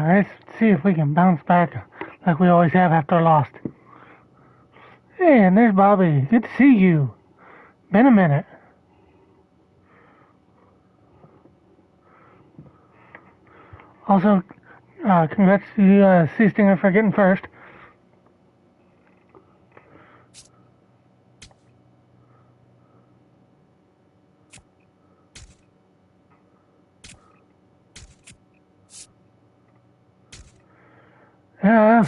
let's see if we can bounce back like we always have after a loss. Hey, and there's Bobby. Good to see you. Been a minute. Also, congrats to you, Sea Stinger, for getting first. Yeah,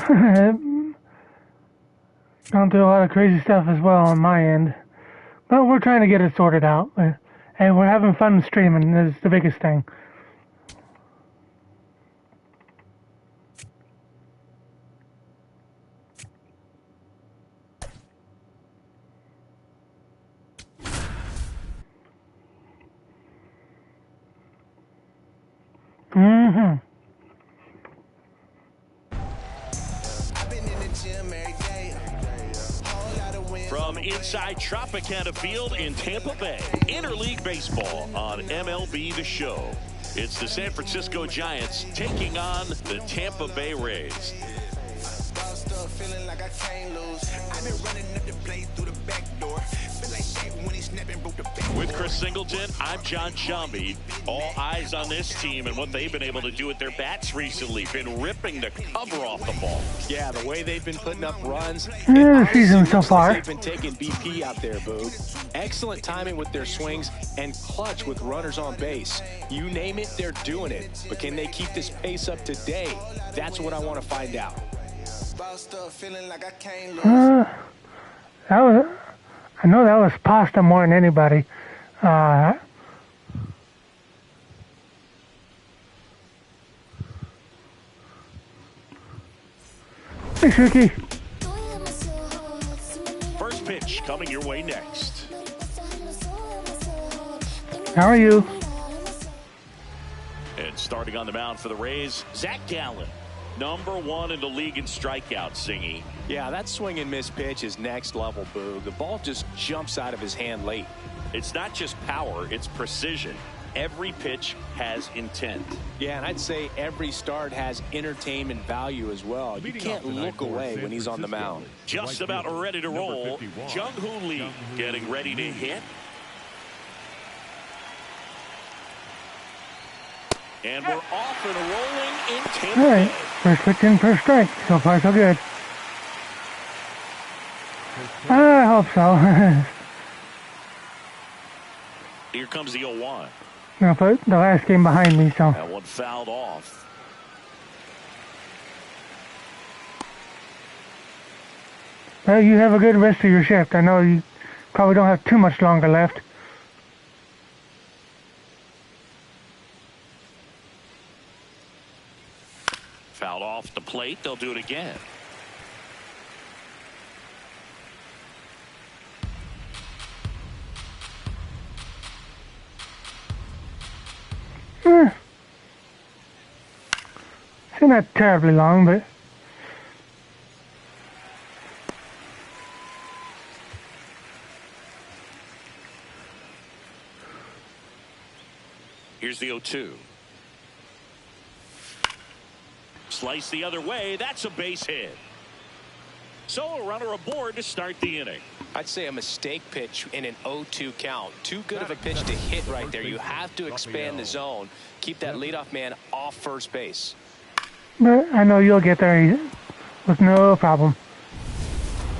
gone through a lot of crazy stuff as well on my end. But we're trying to get it sorted out. And we're having fun streaming is the biggest thing. Mm-hmm. From inside Tropicana Field in Tampa Bay, Interleague Baseball on MLB The Show. It's the San Francisco Giants taking on the Tampa Bay Rays. With Chris Singleton, I'm John Shambi. All eyes on this team and what they've been able to do with their bats recently. Been ripping the cover off the ball. Yeah, the way they've been putting up runs. The season so far. They've been taking BP out there, Boog. Excellent timing with their swings and clutch with runners on base. You name it, they're doing it. But can they keep this pace up today? That's what I want to find out. I know that was pasta more than anybody. Thanks, Ricky. First pitch coming your way next. How are you? And starting on the mound for the Rays, Zach Gallen. #1 in the league in strikeouts, Zingy. Yeah, that swing and miss pitch is next level, Boog. The ball just jumps out of his hand late. It's not just power, it's precision. Every pitch has intent. Yeah, and I'd say every start has entertainment value as well. You can't look away when he's on the mound. Just about ready to roll. Jung-Hoo Lee getting ready to hit. And we're off and rolling in Tampa. All right, first pitch in, first strike. So far, so good. I hope so. Here comes the 0-1. Gonna put the last game behind me, so. That one fouled off. Well, you have a good rest of your shift. I know you probably don't have too much longer left. Fouled off the plate. They'll do it again. It's not terribly long, but here's the 0-2. Slice the other way. That's a base hit. So a runner aboard to start the inning. I'd say a mistake pitch in an 0-2 count. Too good of a pitch to hit right there. You have to expand the zone. Keep that leadoff man off first base. But I know you'll get there with no problem.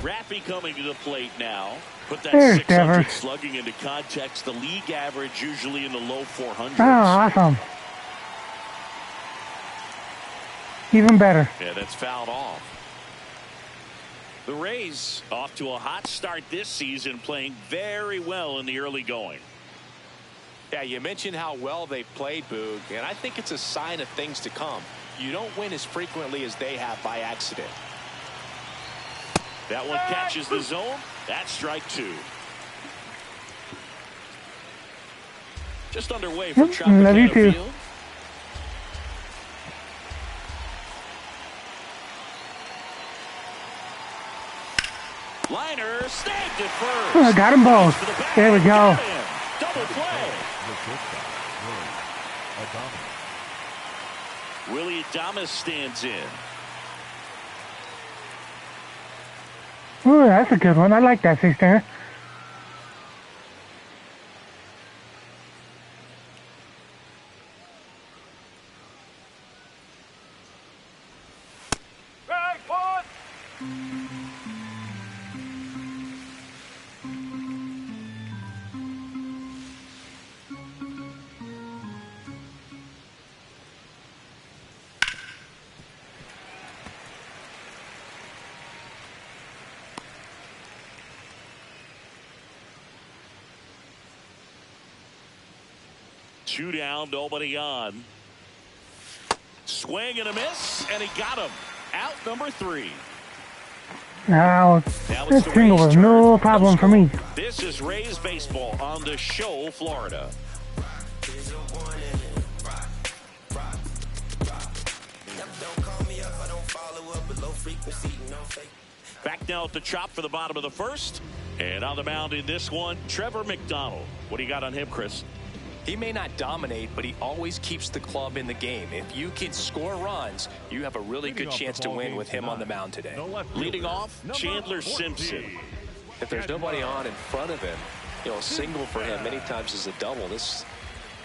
Raffy coming to the plate now. Put that There's 600 Devers. slugging into context. The league average usually in the low 400s. Oh, awesome. Even better. Yeah, that's fouled off. The Rays off to a hot start this season, playing very well in the early going. Yeah, you mentioned how well they played, Boog, and I think it's a sign of things to come. You don't win as frequently as they have by accident. That one catches the zone. That's strike 2. Just underway for Tropicana Field. Liner snagged at first. Oh, I got them both. There we go. Double play. Willie Adames stands in. Ooh, that's a good one. I like that 6-stanger. Two down, nobody on. Swing and a miss, and he got him. Out number 3. Now, this single was no problem for me. This is Rays baseball on the show, Florida. Back now at the chop for the bottom of the first. And on the mound in this one, Trevor McDonald. What do you got on him, Chris? He may not dominate, but he always keeps the club in the game. If you can score runs, you have a really good chance to win with him on the mound today. Leading off, Chandler Simpson. If there's nobody on in front of him, you know, a single for him many times is a double. This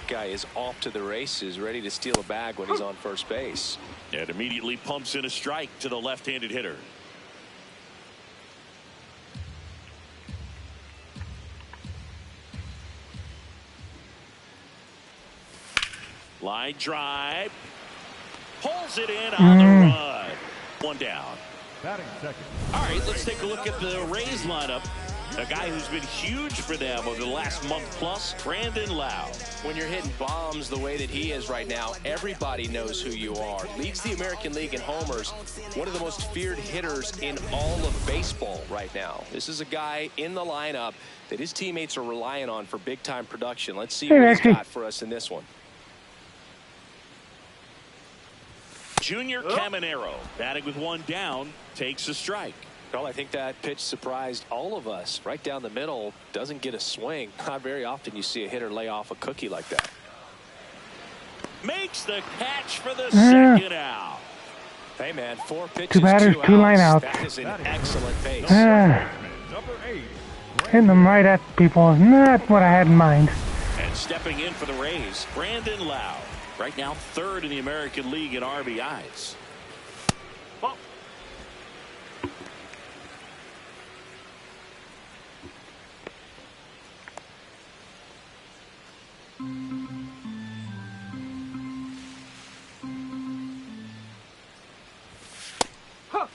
guy is off to the races, ready to steal a bag when he's on first base. And immediately pumps in a strike to the left-handed hitter. Line drive. Pulls it in on the run. One down. Batting second. All right, let's take a look at the Rays lineup. A guy who's been huge for them over the last month plus, Brandon Lowe. When you're hitting bombs the way that he is right now, everybody knows who you are. Leads the American League in homers. One of the most feared hitters in all of baseball right now. This is a guy in the lineup that his teammates are relying on for big-time production. Let's see what he's got for us in this one. Junior Caminero, batting with one down, takes a strike. Well, I think that pitch surprised all of us. Right down the middle, doesn't get a swing. Not very often you see a hitter lay off a cookie like that. Makes the catch for the second out. Hey, man, 4 pitches, 2 batters, 2 line outs. That is an excellent pace. Hitting them right at people is not what I had in mind. And stepping in for the Rays, Brandon Lowe. Right now, 3rd in the American League in RBIs. Oh. Huh.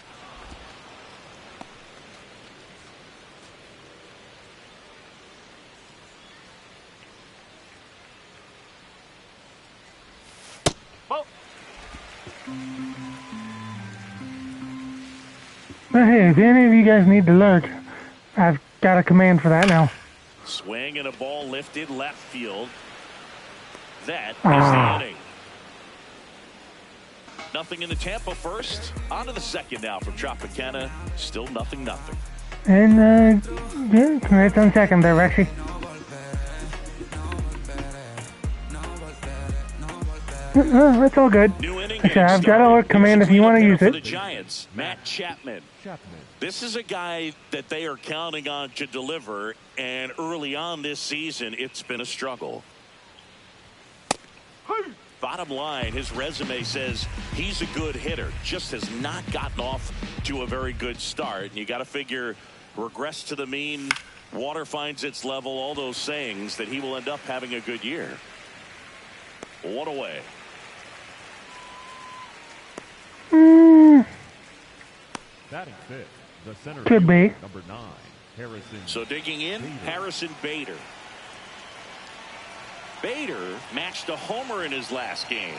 But hey, if any of you guys need to lurk, I've got a command for that now. Swing and a ball lifted left field. That is the inning. Nothing in the Tampa first. On to the second now from Tropicana. Still nothing. And, yeah, congrats on second there, Rexy. That's all good. Okay, I've got a work command if you want to use it. The Giants, Matt Chapman. This is a guy that they are counting on to deliver, and early on this season, it's been a struggle. Bottom line, his resume says he's a good hitter, just has not gotten off to a very good start. And you got to figure, regress to the mean, water finds its level, all those sayings, that he will end up having a good year. One away. Batting fifth, the center Could be. Number 9, Harrison. So digging in, Harrison Bader. Bader matched a homer in his last game.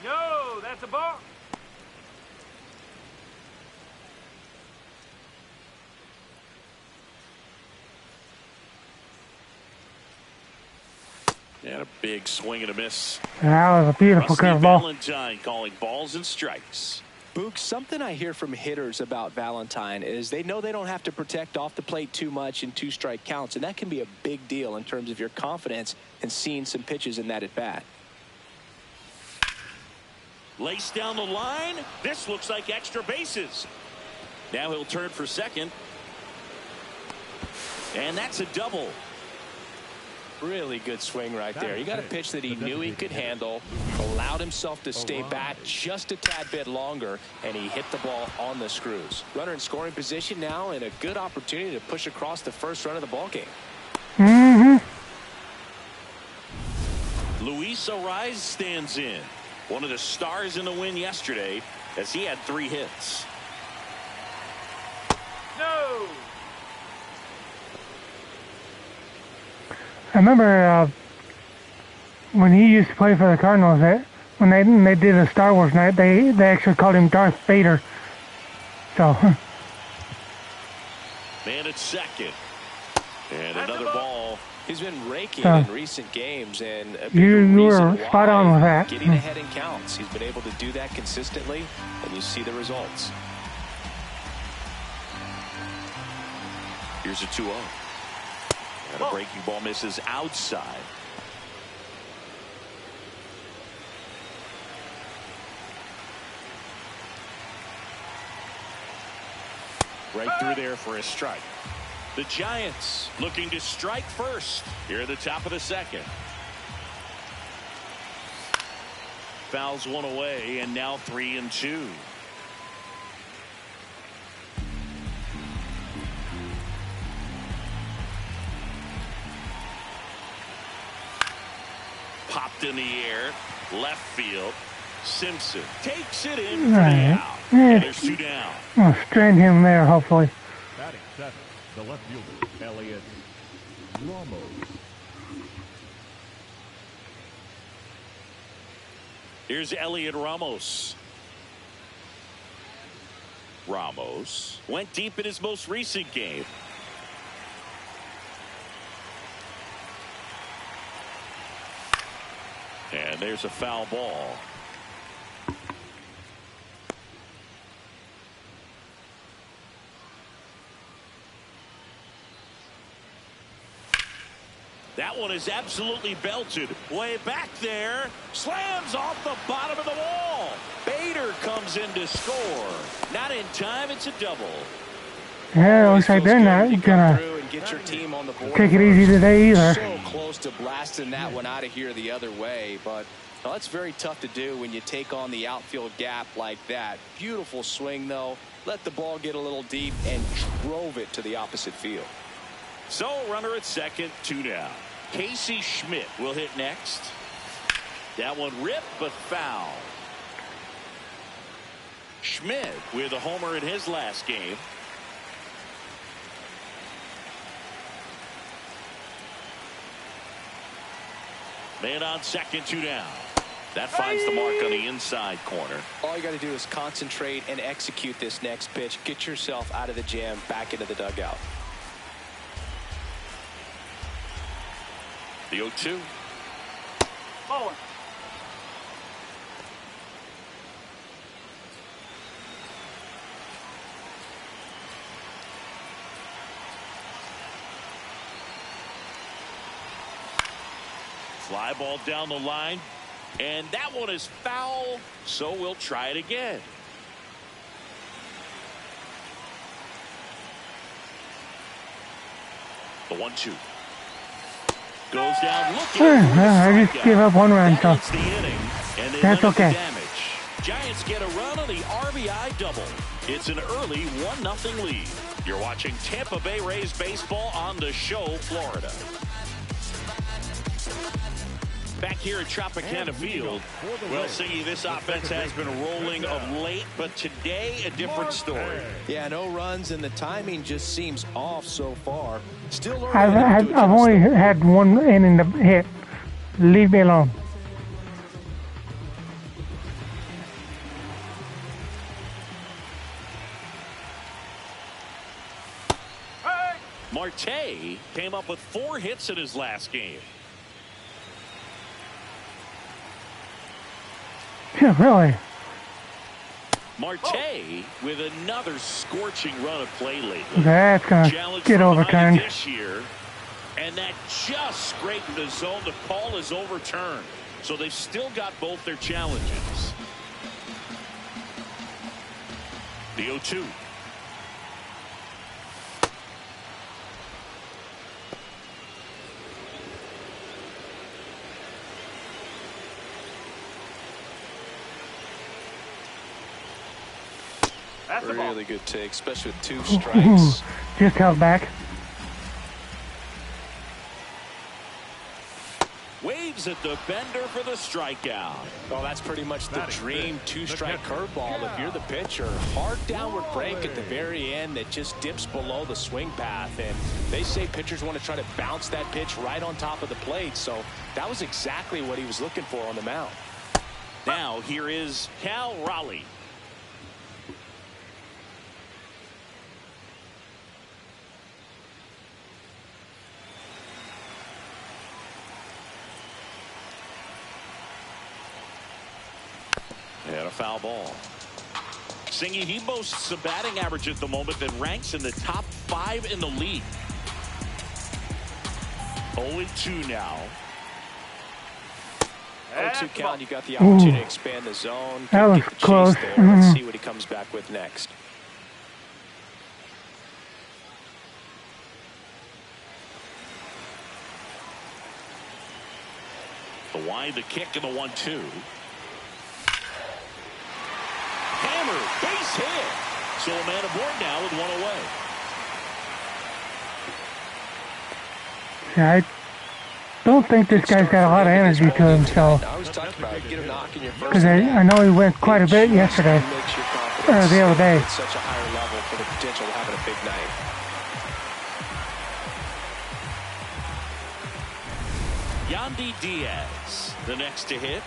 No, that's a ball. And a big swing and a miss. That was a beautiful Rusty curveball. Valentine calling balls and strikes. Boog, something I hear from hitters about Valentine is they know they don't have to protect off the plate too much in 2-strike counts, and that can be a big deal in terms of your confidence and seeing some pitches in that at-bat. Lace down the line. This looks like extra bases. Now he'll turn for second. And that's a double. Really good swing right there. He got a pitch that he knew he could handle, allowed himself to stay back just a tad bit longer, and he hit the ball on the screws. Runner in scoring position now, and a good opportunity to push across the first run of the ballgame. Luis Ariz stands in. One of the stars in the win yesterday, as he had 3 hits. No. I remember when he used to play for the Cardinals, when they did a Star Wars night, they actually called him Darth Vader. So. Man at second. And another ball. He's been raking in recent games, and you were spot on with that. Getting ahead in counts. He's been able to do that consistently, and you see the results. Here's a 2-0. And a breaking ball misses outside. Right through there for a strike. The Giants looking to strike first here at the top of the second. Fouls one away, and now 3-2. Popped in the air, left field. Simpson takes it in for the out. And there's 2 down. I'll strand him there, hopefully. Batting 7, the left fielder, Elliot Ramos. Here's Elliot Ramos. Ramos went deep in his most recent game. And there's a foul ball. That one is absolutely belted. Way back there. Slams off the bottom of the wall. Bader comes in to score. Not in time. It's a double. Yeah, it looks like they're not gonna take it easy today either. So close to blasting that one out of here the other way, but well, that's very tough to do when you take on the outfield gap like that. Beautiful swing, though. Let the ball get a little deep and drove it to the opposite field. So runner at second, 2 down. Casey Schmidt will hit next. That one ripped but foul. Schmidt with a homer in his last game. Man on second, 2 down. That finds the mark on the inside corner. All you got to do is concentrate and execute this next pitch. Get yourself out of the jam, back into the dugout. The 0-2. Forward. Fly ball down the line. And that one is foul, so we'll try it again. The 1-2. Goes down looking. I just gave up 1 run, so that's okay. Giants get a run on the RBI double. It's an early 1-0 lead. You're watching Tampa Bay Rays baseball on The Show, Florida. Back here at Tropicana Field, well, Siggy, this offense has been rolling of late, but today a different story. Yeah, no runs, and the timing just seems off so far. Still I've only had 1 inning to hit. Leave me alone. Marte came up with 4 hits in his last game. Yeah, really. Marte with another scorching run of play lately. That's going to get overturned. This year, and that just scraped the zone. The call is overturned. So they've still got both their challenges. The 0-2. Really good take, especially with 2 strikes. Just held back. Waves at the bender for the strikeout. Oh, that's pretty much the dream 2-strike curveball. If you're the pitcher, hard downward break at the very end that just dips below the swing path. And they say pitchers want to try to bounce that pitch right on top of the plate. So that was exactly what he was looking for on the mound. Now here is Cal Raleigh. And a foul ball. Singy, he boasts a batting average at the moment that ranks in the top 5 in the league. 0-2 now. 0-2 count. You got the opportunity to expand the zone. That was close. There. Let's see what he comes back with next. The wide, the kick, and the 1-2. Hammer, base hit. So a man aboard now with 1 away. Yeah, I don't think this guy's got a lot of energy to himself. Because I know he went quite a bit yesterday. Or the other day. It's such a higher level for the potential of having a big night. Yandy Diaz, the next to hit.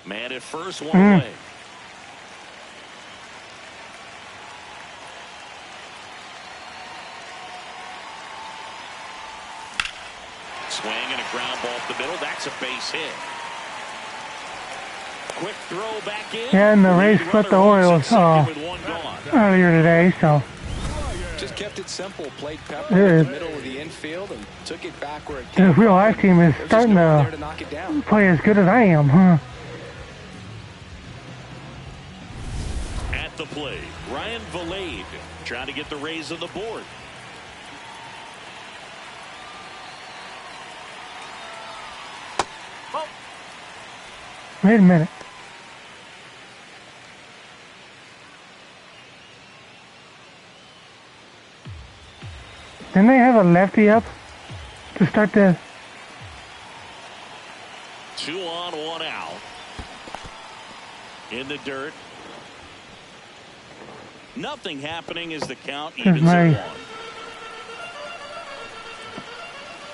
Man at first, 1 away. Swing and a ground ball up the middle. That's a base hit. Quick throw back in. Yeah, and the Rays flipped the Orioles earlier today, so. Just kept it simple. Played Pepper in the middle of the infield and took it back where it came. The real life team is starting to play as good as I am, huh? At the plate, Ryan Valade trying to get the Rays on the board. Wait a minute. Didn't they have a lefty up to start the... 2 on, 1 out. In the dirt. Nothing happening as the count evens at 1.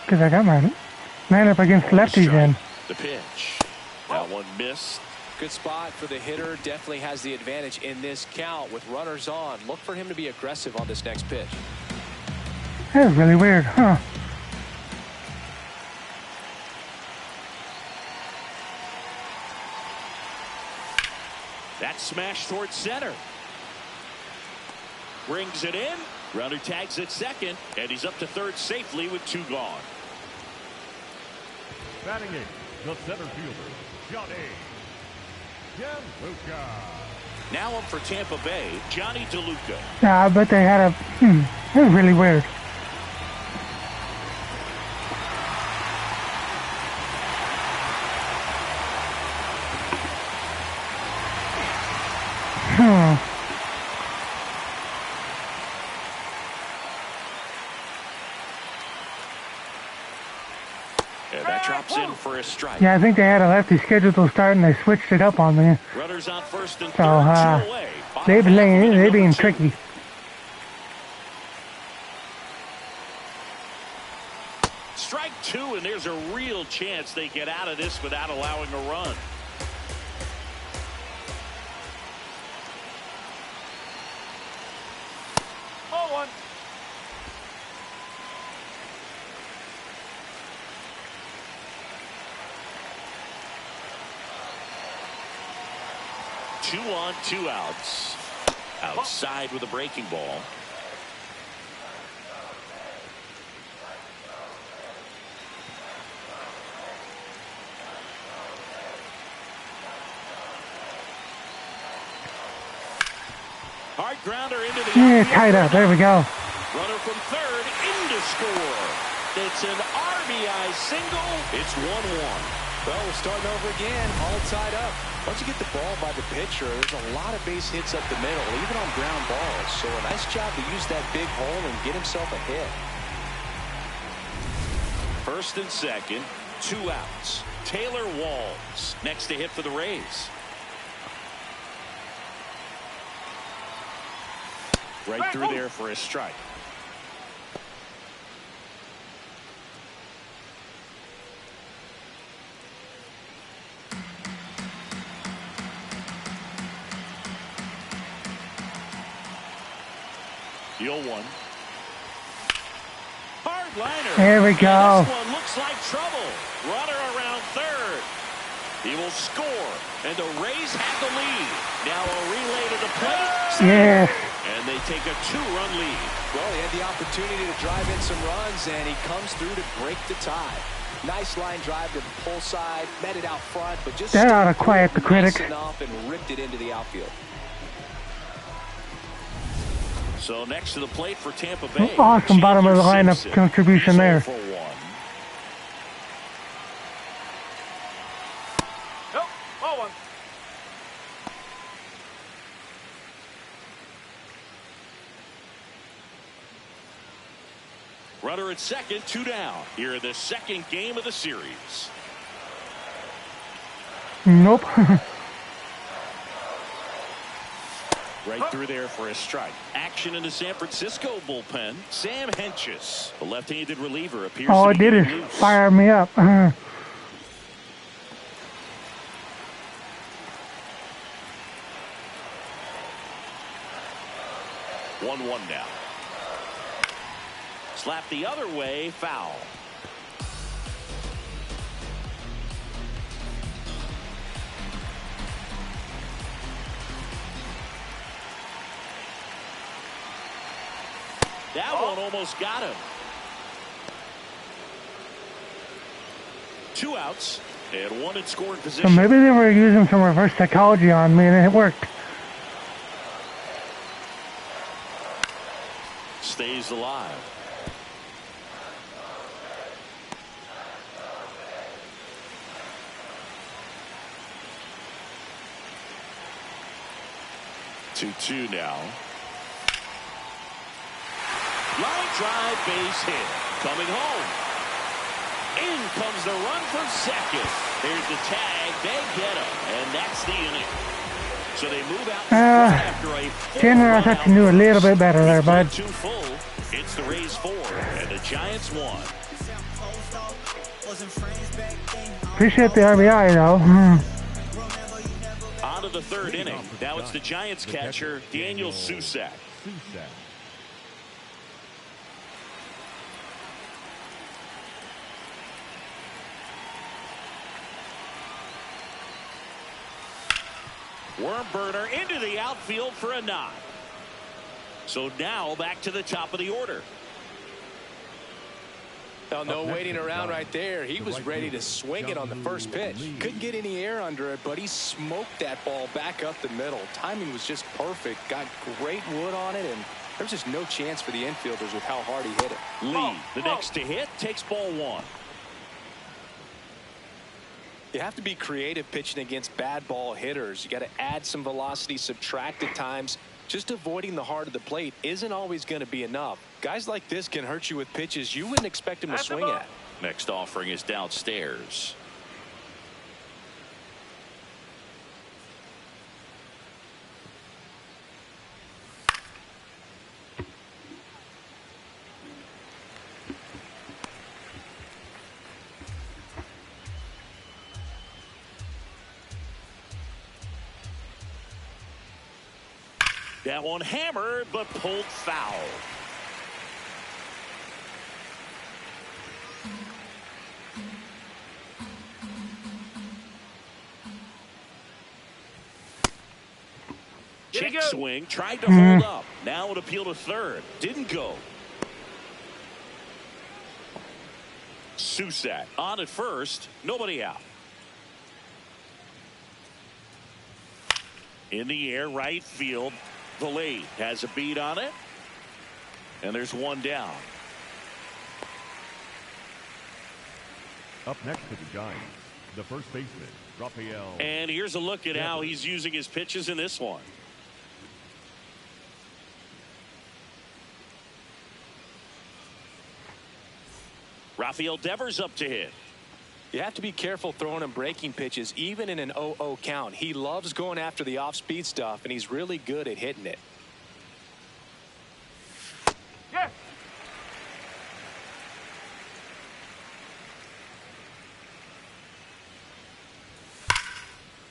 Because I got my man up against lefties in. The pitch. That one missed. Good spot for the hitter. Definitely has the advantage in this count with runners on. Look for him to be aggressive on this next pitch. That was really weird, huh? That smash towards center. Brings it in. Runner tags at second, and he's up to third safely with 2 gone. Batting in, the center fielder, Johnny DeLuca. Now up for Tampa Bay, Johnny DeLuca. Yeah, I bet they had a... that was really weird. And that drops in for a strike. Yeah, I think they had a lefty scheduled to start and they switched it up on me. Runners on first and So, third, 2 away. they're being tricky. Strike 2, and there's a real chance they get out of this without allowing a run. 1. 2 on, 2 outs. Outside with a breaking ball. Hard grounder into the Yeah, tied up. There we go. Runner from third in to score. It's an RBI single. It's 1-1. Well, we're starting over again, all tied up. Once you get the ball by the pitcher, there's a lot of base hits up the middle, even on ground balls. So a nice job to use that big hole and get himself a hit. First and second, 2 outs. Taylor Walls next to hit for the Rays. Right through there for a strike. The 0-1. Hard liner. There we go. This one looks like trouble. Runner around third. He will score, and the Rays have the lead. Now a relay to the plate. Yeah. And they take a 2-run lead. Well, he had the opportunity to drive in some runs, and he comes through to break the tie. Nice line drive to the pull side, met it out front, but just That ought to quiet the critic. nice enough and ripped it into the outfield. So next to the plate for Tampa Bay. Awesome bottom of the lineup Simpson. contribution He's there. 0 for 1. Nope, 0-1. Runner at second, 2 down. Here in the second game of the series. Nope. Right through there for a strike. Action in the San Francisco bullpen. Sam Hentges, the left-handed reliever, appears All to it be did is getting loose. fire me up. 1-1 now. Slap the other way, foul. That one almost got him. 2 outs and 1 in scoring So position. maybe they were using some reverse psychology on me and it worked. Stays alive. Two now. Line drive, base hit. Coming home. In comes the run from second. There's the tag. They get him. And that's the inning. So they move out after a Tanner, I thought you knew a little bit better there, bud. 2 full. It's the Rays 4 and the Giants 1. Appreciate the RBI, though. On to the 3rd inning. Now it's the Giants catcher, Daniel Susak. Worm burner into the outfield for a knock. So now back to the top of the order. Well, no waiting around right there. He was ready to swing it on the first pitch. Couldn't get any air under it, but he smoked that ball back up the middle. Timing was just perfect. Got great wood on it, and there's just no chance for the infielders with how hard he hit it. Lee, the next to hit, takes ball 1. You have to be creative pitching against bad ball hitters. You got to add some velocity, subtract at times. Just avoiding the heart of the plate isn't always going to be enough. Guys like this can hurt you with pitches you wouldn't expect him to swing at. Next offering is downstairs. That one hammered, but pulled foul. Check swing, tried to hold up. Now an appeal to third. Didn't go. Susak on at first. Nobody out. In the air, right field. Valade has a beat on it. And there's one down. Up next to the Giants, the first baseman, Rafael. And here's a look at how he's using his pitches in this one. Rafael Devers up to hit. You have to be careful throwing him breaking pitches, even in an 0-0 count. He loves going after the off-speed stuff, and he's really good at hitting it. Yes.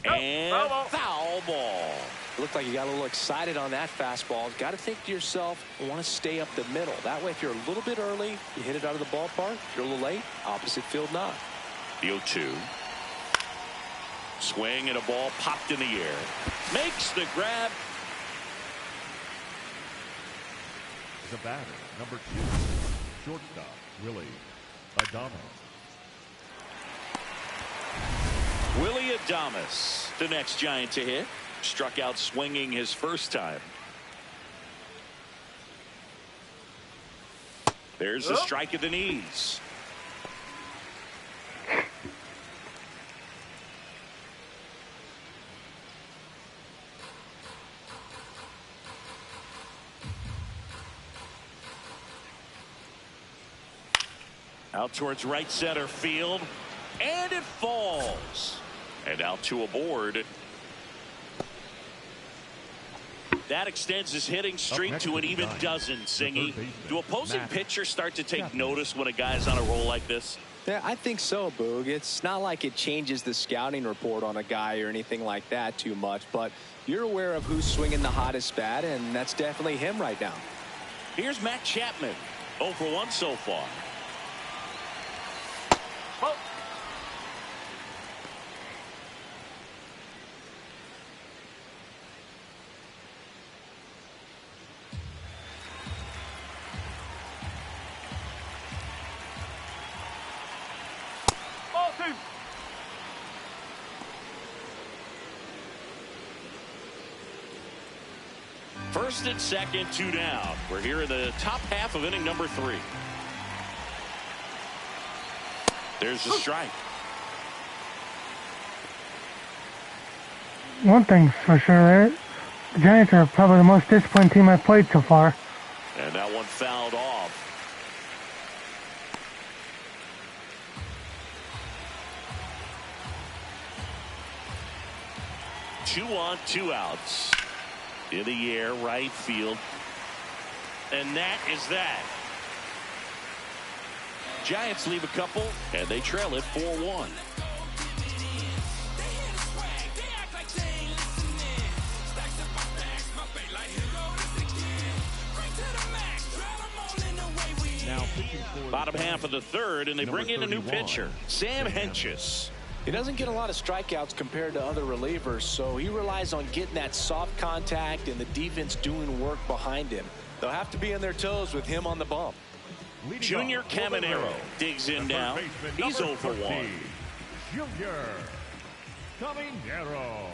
And foul ball. Looked like you got a little excited on that fastball. Got to think to yourself, I want to stay up the middle. That way, if you're a little bit early, you hit it out of the ballpark. If you're a little late, opposite field knock. The 0-2. Swing and a ball popped in the air. Makes the grab. The batter, number 2, shortstop, Willie Adames. Willie Adames, the next Giant to hit. Struck out swinging his first time. There's a strike at the knees. Out towards right center field. And it falls. And out to a board. That extends his hitting streak to an even dozen, Singy. Do opposing pitchers start to take notice when a guy's on a roll like this? Yeah, I think so, Boog. It's not like it changes the scouting report on a guy or anything like that too much, but you're aware of who's swinging the hottest bat, and that's definitely him right now. Here's Matt Chapman. 0 for 1 so far. Oh. First and second, 2 down. We're here in the top half of inning number 3. There's the strike. One thing's for sure, the Giants are probably the most disciplined team I've played so far. And that one fouled off. Two on, 2 outs. In the air, right field. And that is that. Giants leave a couple, and they trail it 4-1. Bottom half of the third, and they bring in a new pitcher, Sam Hentges. He doesn't get a lot of strikeouts compared to other relievers, so he relies on getting that soft contact and the defense doing work behind him. They'll have to be on their toes with him on the bump. Junior Caminero digs in now. He's 0 for 1. Junior Caminero.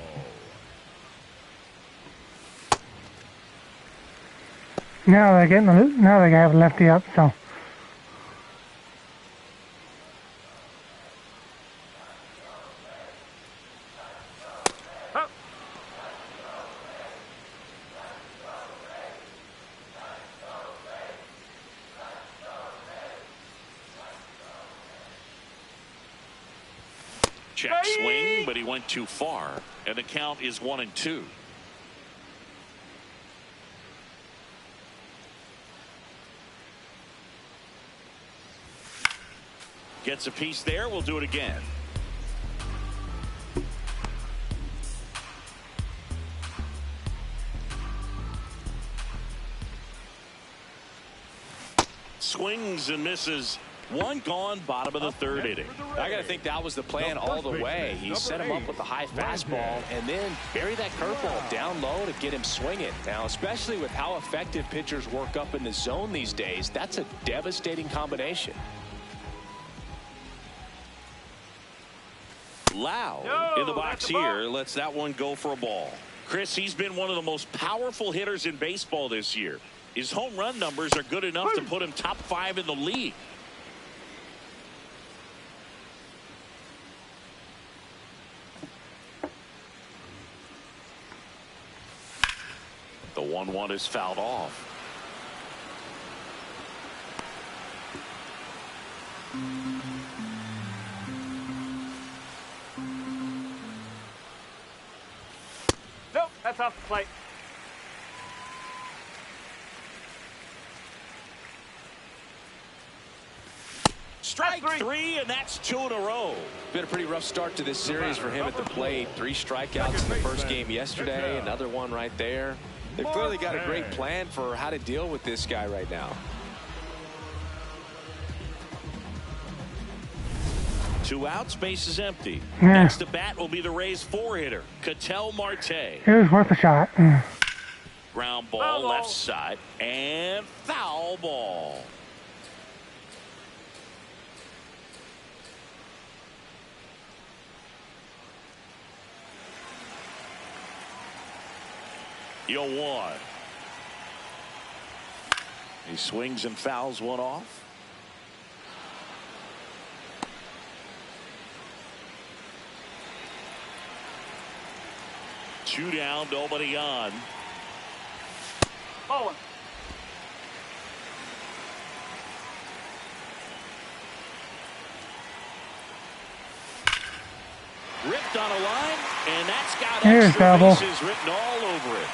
Now they have a lefty up, so. Check swing, but he went too far, and the count is 1-2. Gets a piece there. We'll do it again. Swings and misses. One gone, bottom of the third inning. I got to think that was the plan all the way. He set him up with a high fastball and then buried that curveball down low to get him swinging. Now, especially with how effective pitchers work up in the zone these days, that's a devastating combination. Loud in the box here. Lets that one go for a ball. Chris, he's been one of the most powerful hitters in baseball this year. His home run numbers are good enough to put him top 5 in the league. The 1-1 is fouled off. Nope, that's off the plate. Strike three, and that's 2 in a row. Been a pretty rough start to this series for him at the plate. 3 strikeouts in the first game yesterday, another one right there. They've clearly got a great plan for how to deal with this guy right now. 2 outs, base is empty. Yeah. Next to bat will be the Rays 4-hitter, Ketel Marte. It was worth a shot. Ground ball, left side, and foul ball. Yo, 1. He swings and fouls one off. Two down, nobody on. Oh. Ripped on a line, and that's got Here's extra double. bases written all over it.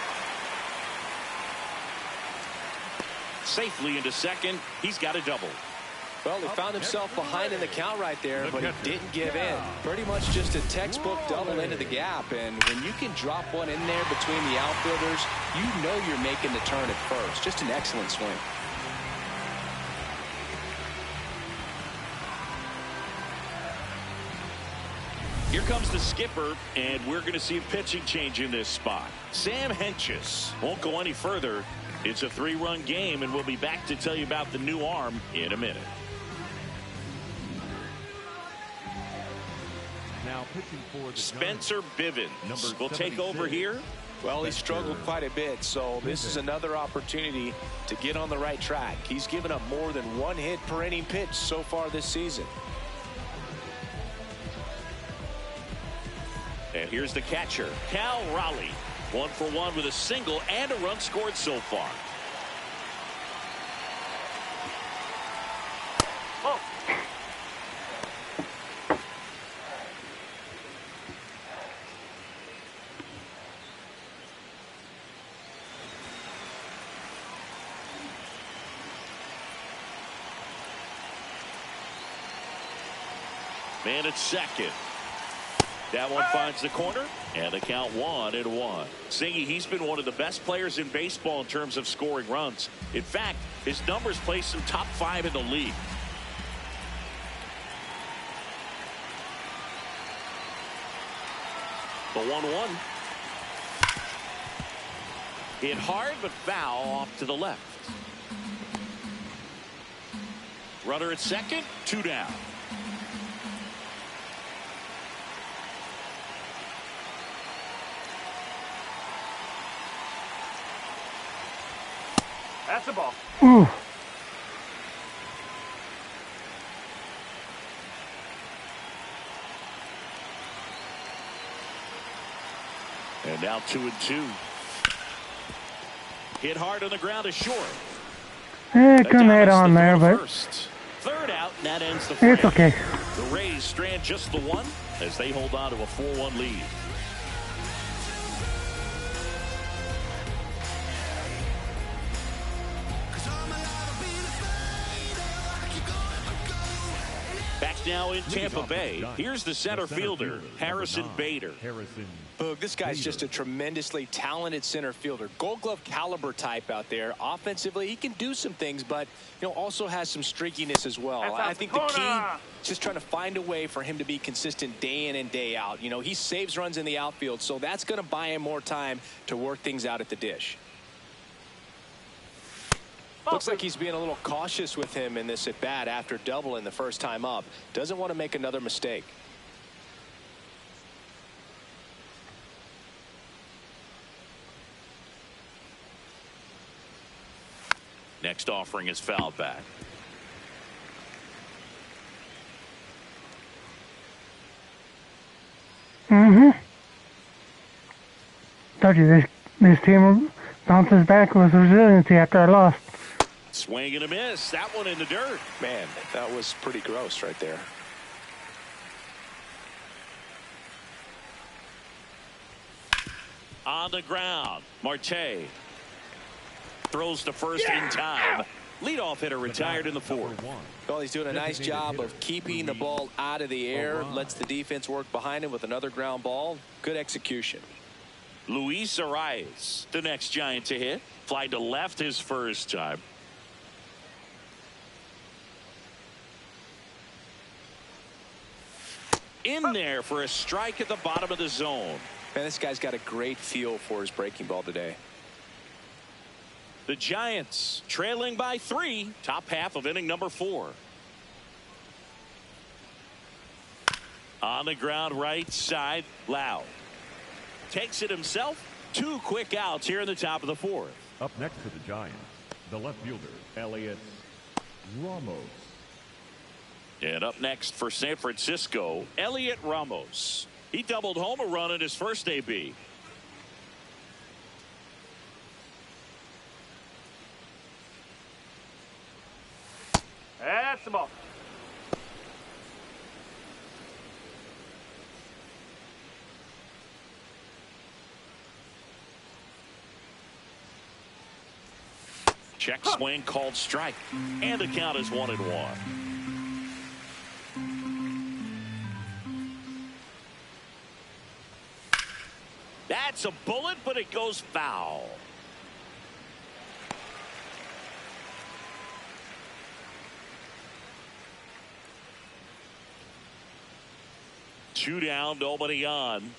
Safely into second. He's got a double. Well, he found himself behind in the count right there, but he didn't give in. Pretty much just a textbook double into the gap, and when you can drop one in there between the outfielders, you know you're making the turn at first. Just an excellent swing. Here comes the skipper, and we're going to see a pitching change in this spot. Sam Hentges won't go any further. It's a 3-run game, and we'll be back to tell you about the new arm in a minute. Now pitching for the Spencer Bivens will take over here. Well, he struggled quite a bit, so this is another opportunity to get on the right track. He's given up more than 1 hit per inning pitch so far this season. And here's the catcher, Cal Raleigh. 1 for 1 with a single and a run scored so far. Oh. Man at second. That one finds the corner, and the count 1-1. Singy, he's been one of the best players in baseball in terms of scoring runs. In fact, his numbers place him top 5 in the league. The 1-1. Hit hard, but foul off to the left. Runner at second, 2 down. That's the ball. Ooh. And now 2-2. Hit hard on the ground is short. It couldn't head on there, but first. Third out, and that ends the frame. it's okay. The Rays strand just the 1 as they hold on to a 4-1 lead. Back now in Tampa Bay. Here's the center fielder, Harrison Bader. Boog, this guy's just a tremendously talented center fielder. Gold Glove caliber type out there. Offensively, he can do some things, but also has some streakiness as well. I think the key is just trying to find a way for him to be consistent day in and day out. He saves runs in the outfield, so that's going to buy him more time to work things out at the dish. Looks like he's being a little cautious with him in this at bat after doubling the first time up. Doesn't want to make another mistake. Next offering is fouled back. Told you this team bounces back with resiliency after a loss. Swing and a miss. That one in the dirt. Man, that was pretty gross right there. On the ground, Marte throws to first in time. Leadoff hitter retired in the fourth. Well, he's doing a nice job of keeping the ball out of the air. Lets the defense work behind him with another ground ball. Good execution. Luis Arias, the next Giant to hit. Fly to left his first time. In there for a strike at the bottom of the zone. Man, this guy's got a great feel for his breaking ball today. The Giants trailing by 3, top half of inning number 4. On the ground right side, Lau takes it himself. 2 quick outs here in the top of the 4th. Up next for the Giants, the left fielder, Elliot Ramos. And up next for San Francisco, Elliot Ramos. He doubled home a run in his first AB. That's the ball. Check swing called strike. And the count is 1-1. That's a bullet, but it goes foul. Two down, nobody on.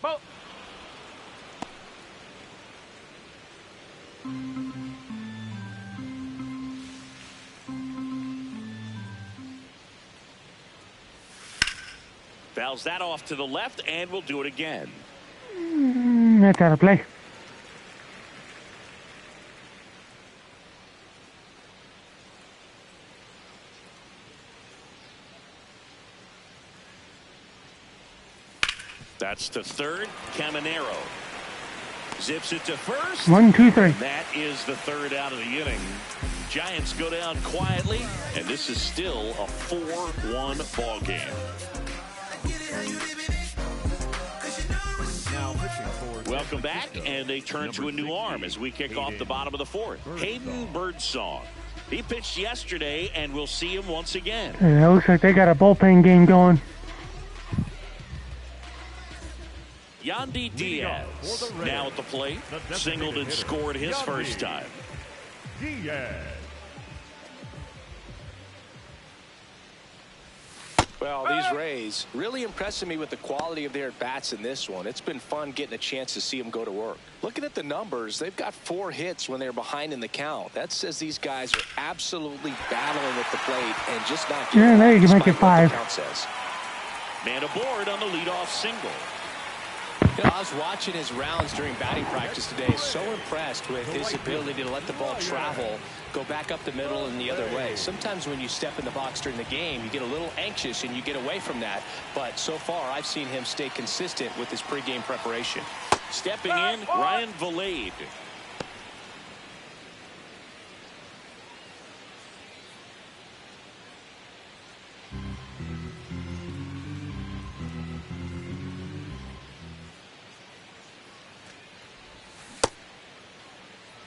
Ball. Fouls that off to the left, and we'll do it again. That's out of play. That's to third. Caminero zips it to first. 1, 2, 3. That is the third out of the inning. Giants go down quietly, and this is still a 4-1 ball game. Welcome back, and they turn to a new arm as we kick off the bottom of the 4th. Hayden Birdsong. He pitched yesterday, and we'll see him once again. Yeah, it looks like they got a bullpen game going. Yandy Diaz now at the plate. Singled and scored his first time. Diaz. Well, these Rays really impressing me with the quality of their at-bats in this one. It's been fun getting a chance to see them go to work. Looking at the numbers, they've got 4 hits when they're behind in the count. That says these guys are absolutely battling at the plate and just not giving Yeah, there you up can make it despite what 5. the count says. Man aboard on the leadoff single. I was watching his rounds during batting practice today. So impressed with his ability to let the ball travel, go back up the middle and the other way. Sometimes when you step in the box during the game, you get a little anxious and you get away from that. But so far, I've seen him stay consistent with his pregame preparation. Stepping in, Ryan Valade.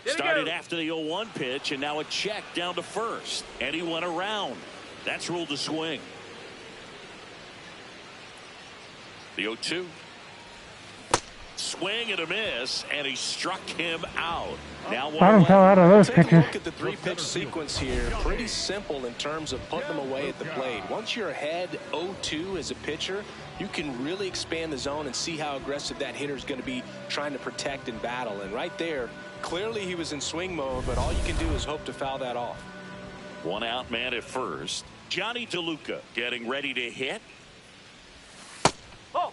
Started after the 0-1 pitch, and now a check down to first. And he went around. That's ruled a swing. The 0-2. Swing and a miss, and he struck him out. Now Bottom fell out of those Take a pitches. look at the three-pitch sequence here. Pretty simple in terms of putting them away at the plate. Once you're ahead 0-2 as a pitcher, you can really expand the zone and see how aggressive that hitter is going to be trying to protect and battle. And right there, clearly he was in swing mode, but all you can do is hope to foul that off. One out man at first. Johnny DeLuca getting ready to hit. Oh.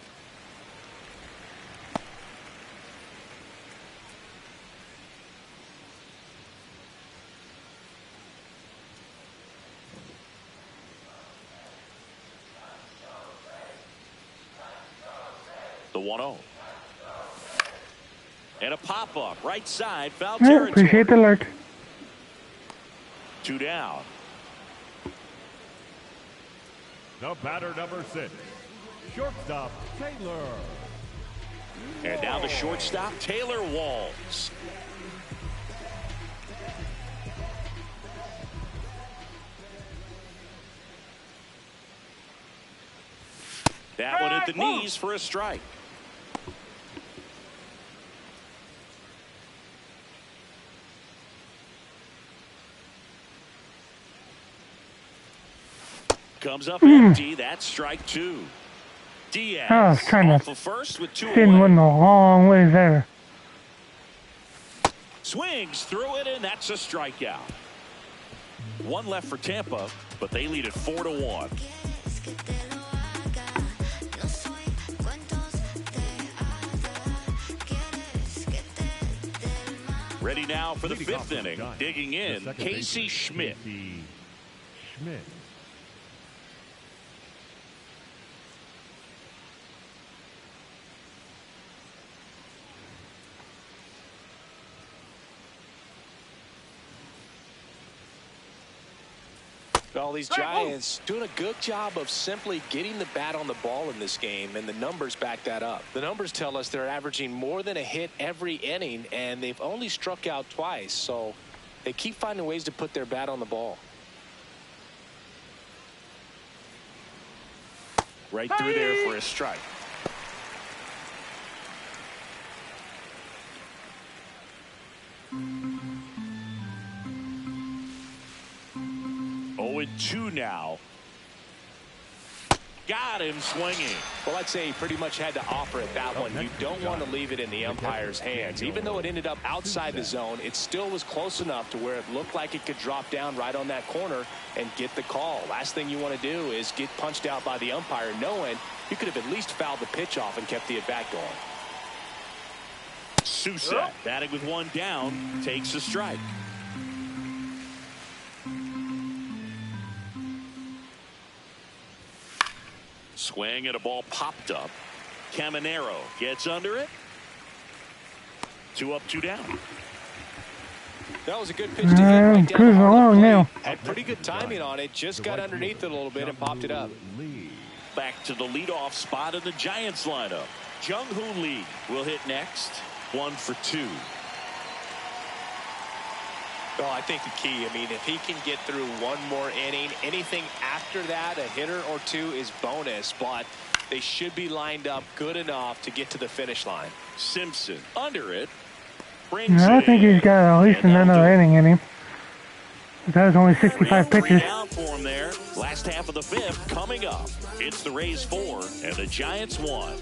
The 1-0. And a pop-up right side, foul Yeah, territory. appreciate the alert. 2 down. The batter number 6, shortstop Taylor. And now the shortstop, Taylor Walls. That one at the knees for a strike. Comes up empty. That's strike 2. Diaz I was trying off to of first with 2 spin away. one the long way there. Swings through it, and that's a strikeout. 1 left for Tampa, but they lead it 4-1. Ready now for the 5th inning. Digging in, Casey Schmidt. Schmidt. Well, these Giants doing a good job of simply getting the bat on the ball in this game, and the numbers back that up. The numbers tell us they're averaging more than a hit every inning, and they've only struck out twice, so they keep finding ways to put their bat on the ball. Right through there for a strike. Oh, and 2 now. Got him swinging. Well, I'd say he pretty much had to offer it that one. You don't want to leave it in the umpire's hands. Even though it ended up outside the zone, it still was close enough to where it looked like it could drop down right on that corner and get the call. Last thing you want to do is get punched out by the umpire knowing you could have at least fouled the pitch off and kept the at-bat going. Sousa batting with 1 down, takes a strike. Swing and a ball popped up. Caminero gets under it. 2 up, 2 down. That was a good pitch to hit right down the cruising heart of along the now. plate. Had pretty good timing on it. Just got underneath it a little bit and popped it up. Back to the leadoff spot in the Giants lineup. Jung-Hoo Lee will hit next. 1 for 2. Well, I think the key, I mean, if he can get through one more inning, anything after that, a hitter or 2 is bonus, but they should be lined up good enough to get to the finish line. Simpson under it. Brings I it think in. he's got at least And that'll another do it. inning in him. That was only 65 3 pitches. down for him there. Last half of the 5th coming up. It's the Rays 4 and the Giants 1.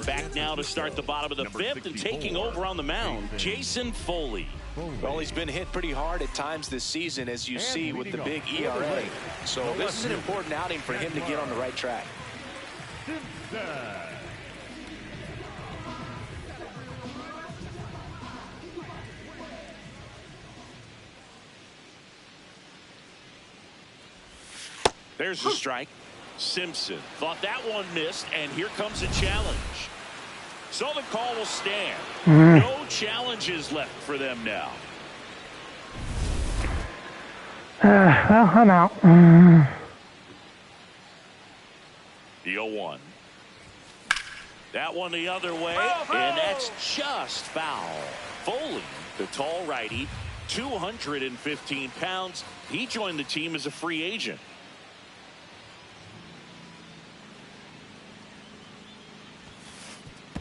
Back now to start the bottom of the 5th and taking over on the mound, Jason Foley. Well, he's been hit pretty hard at times this season, as you see with the big ERA. So this is an important outing for him to get on the right track. There's the strike. Simpson thought that one missed, and here comes a challenge. So the call will stand. No challenges left for them now. Well, I'm out. The 0-1. That one the other way, and that's just foul. Foley, the tall righty, 215 pounds. He joined the team as a free agent.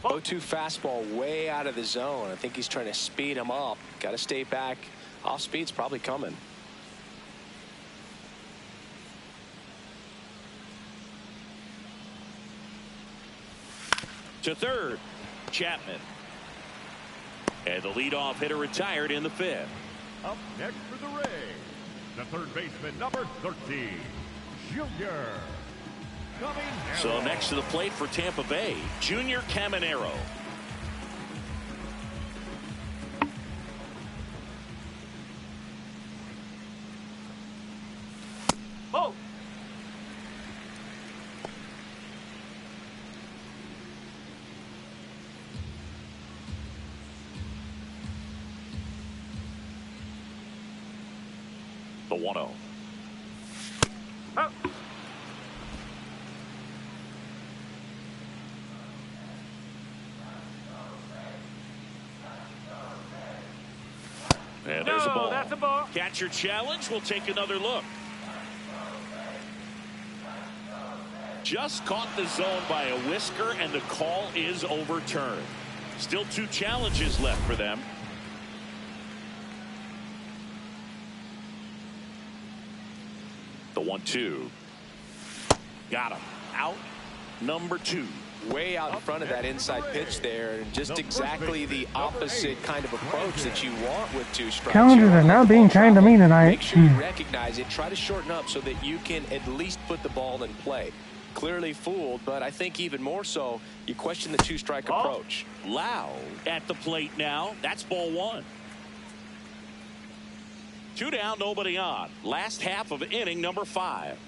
Go-to fastball way out of the zone. I think he's trying to speed him up. Got to stay back. Off speed's probably coming. To third, Chapman. And the leadoff hitter retired in the fifth. Up next for the Rays, the third baseman, number 13, Junior Caminero. So next to the plate for Tampa Bay, Junior Caminero. Oh. The 1-0. Oh. And there's a ball. That's a ball. Catcher challenge. We'll take another look. Just caught the zone by a whisker, and the call is overturned. Still 2 challenges left for them. The 1-2. Got him. Out number 2. Way out in front of that inside pitch there, and just exactly the opposite kind of approach that you want with 2 strikes. Challenges are not being kind to me tonight. Make sure you recognize it. Try to shorten up so that you can at least put the ball in play. Clearly fooled, but I think even more so, you question the 2-strike approach. Lau at the plate now. That's ball 1. 2 down, nobody on. Last half of inning number 5.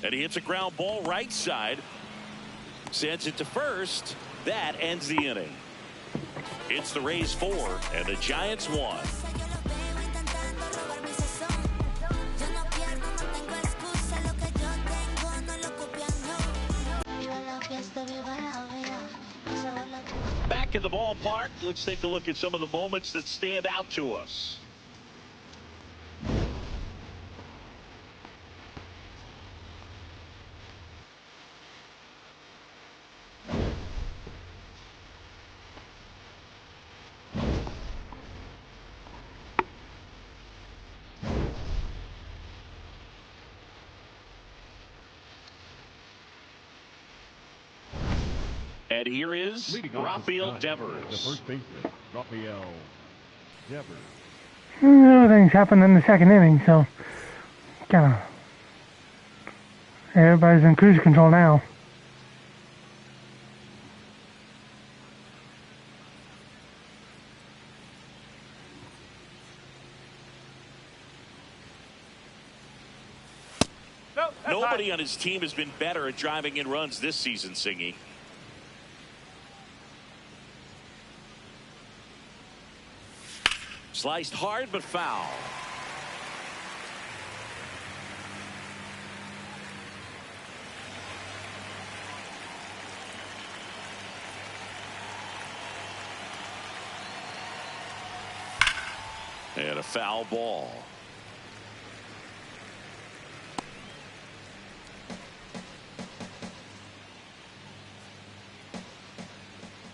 And he hits a ground ball right side. Sends it to first. That ends the inning. It's the Rays 4 and the Giants 1. Back in the ballpark, let's take a look at some of the moments that stand out to us. And here is Rafael Devers. The first baseman, Rafael Devers. Everything's happened in the second inning, so kind of everybody's in cruise control now. Nobody on his team has been better at driving in runs this season, Singy. Sliced hard but foul. And a foul ball.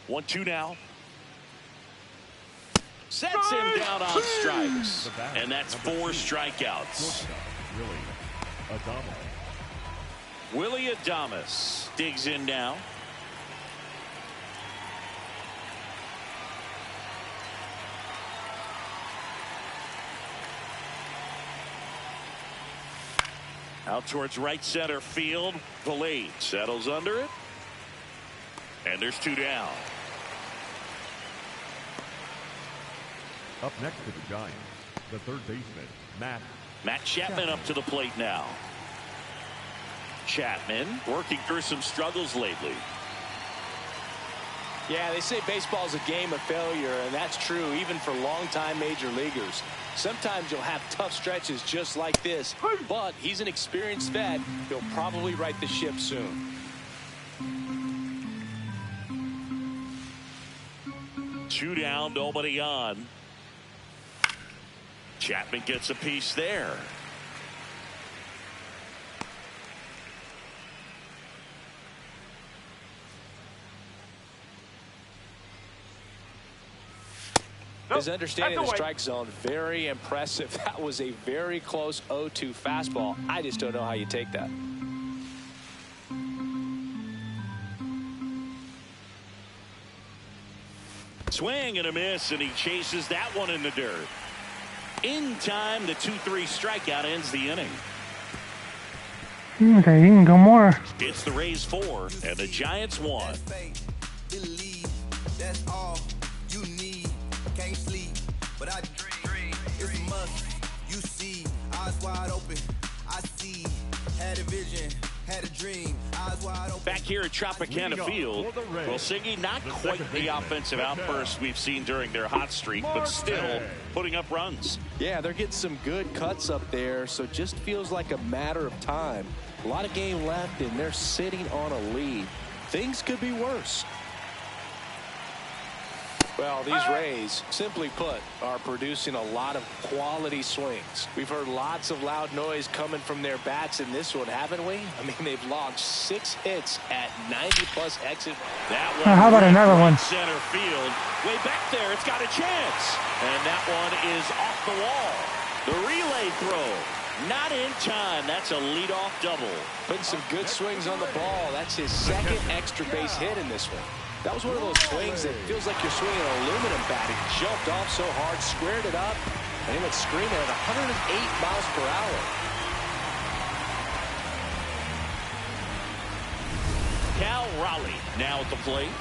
One, 2 now. Sets him down on strikes. And that's 4 strikeouts. Willie Adames digs in now. Out towards right center field. Valade settles under it. And there's 2 down. Up next to the Giants, the third baseman, Matt Chapman up to the plate now. Chapman working through some struggles lately. Yeah, they say baseball is a game of failure, and that's true even for longtime major leaguers. Sometimes you'll have tough stretches just like this, but he's an experienced vet. He'll probably right the ship soon. Two down, nobody on. Chapman gets a piece there. His understanding of the strike zone, very impressive. That was a very close 0-2 fastball. I just don't know how you take that. Swing and a miss, and he chases that one in the dirt. In time, the 2-3 strikeout ends the inning. They can go more. It's the Rays 4 and the Giants 1. That's all you need. Can't sleep, but I dream. It's a must. You see, eyes wide open. I see. Had a vision, had a dream. Eyes wide open. Back here at Tropicana Field, well, Siggy, not quite the offensive outburst we've seen during their hot streak, but still putting up runs. Yeah, they're getting some good cuts up there, so it just feels like a matter of time. A lot of game left, and they're sitting on a lead. Things could be worse. Well, these Rays, simply put, are producing a lot of quality swings. We've heard lots of loud noise coming from their bats in this one, haven't we? I mean, they've logged 6 hits at 90-plus exit. That one how about another one? Center field. Way back there, it's got a chance. And that one is off the wall. The relay throw. Not in time. That's a leadoff double. Putting some good swings on the ball. That's his second extra base hit in this one. That was one of those swings that feels like you're swinging an aluminum bat. He jumped off so hard, squared it up, and he went screaming at 108 miles per hour. Cal Raleigh now at the plate.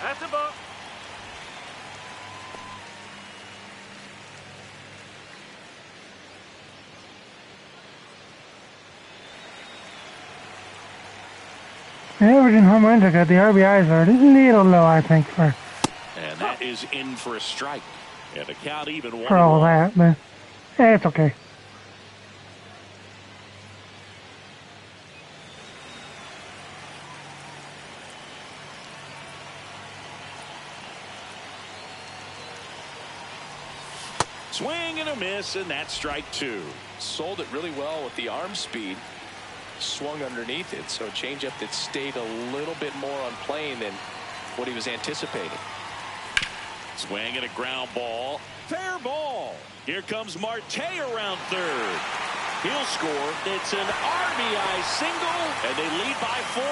That's a ball. The average in home runs are good. The RBIs are a little low, I think, for And that is in for a strike. And the count even 1-1. for all that, but it's okay. Swing and a miss, and that's strike 2. Sold it really well with the arm speed. Swung underneath it, so a changeup that stayed a little bit more on plane than what he was anticipating. Swing and a ground ball. Fair ball. Here comes Marte around third. He'll score. It's an RBI single, and they lead by 4.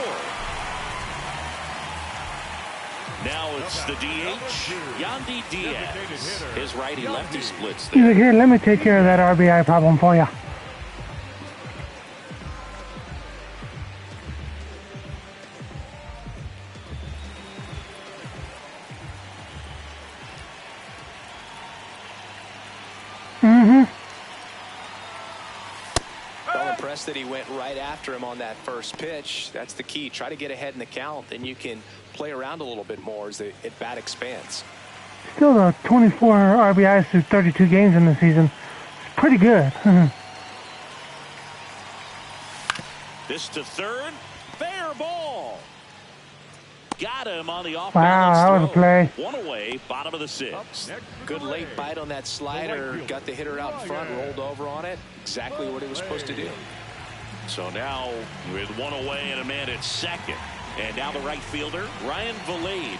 Now it's the DH, Yandy Diaz. His righty-lefty splits He's there. like, here, let me take care of that RBI problem for you. Well impressed that he went right after him on that first pitch. That's the key. Try to get ahead in the count, then you can play around a little bit more as the at-bat expands. Still, the 24 RBIs through 32 games in the season. It's pretty good. This to third. Fair ball. Got him on the off-balance Wow, that was a play. One away, bottom of the 6th. Good late bite on that slider. Got the hitter out in front, rolled over on it. Exactly what he was supposed to do. So now with one away and a man at second. And now the right fielder, Ryan Valade.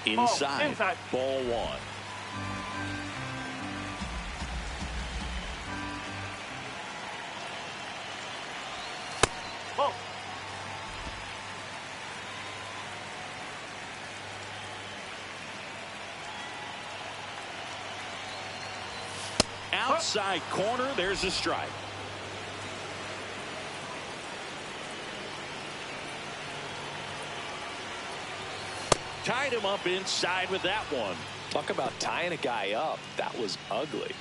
Inside. Ball 1. Ball. Outside corner, there's a strike. Tied him up inside with that one. Talk about tying a guy up. That was ugly.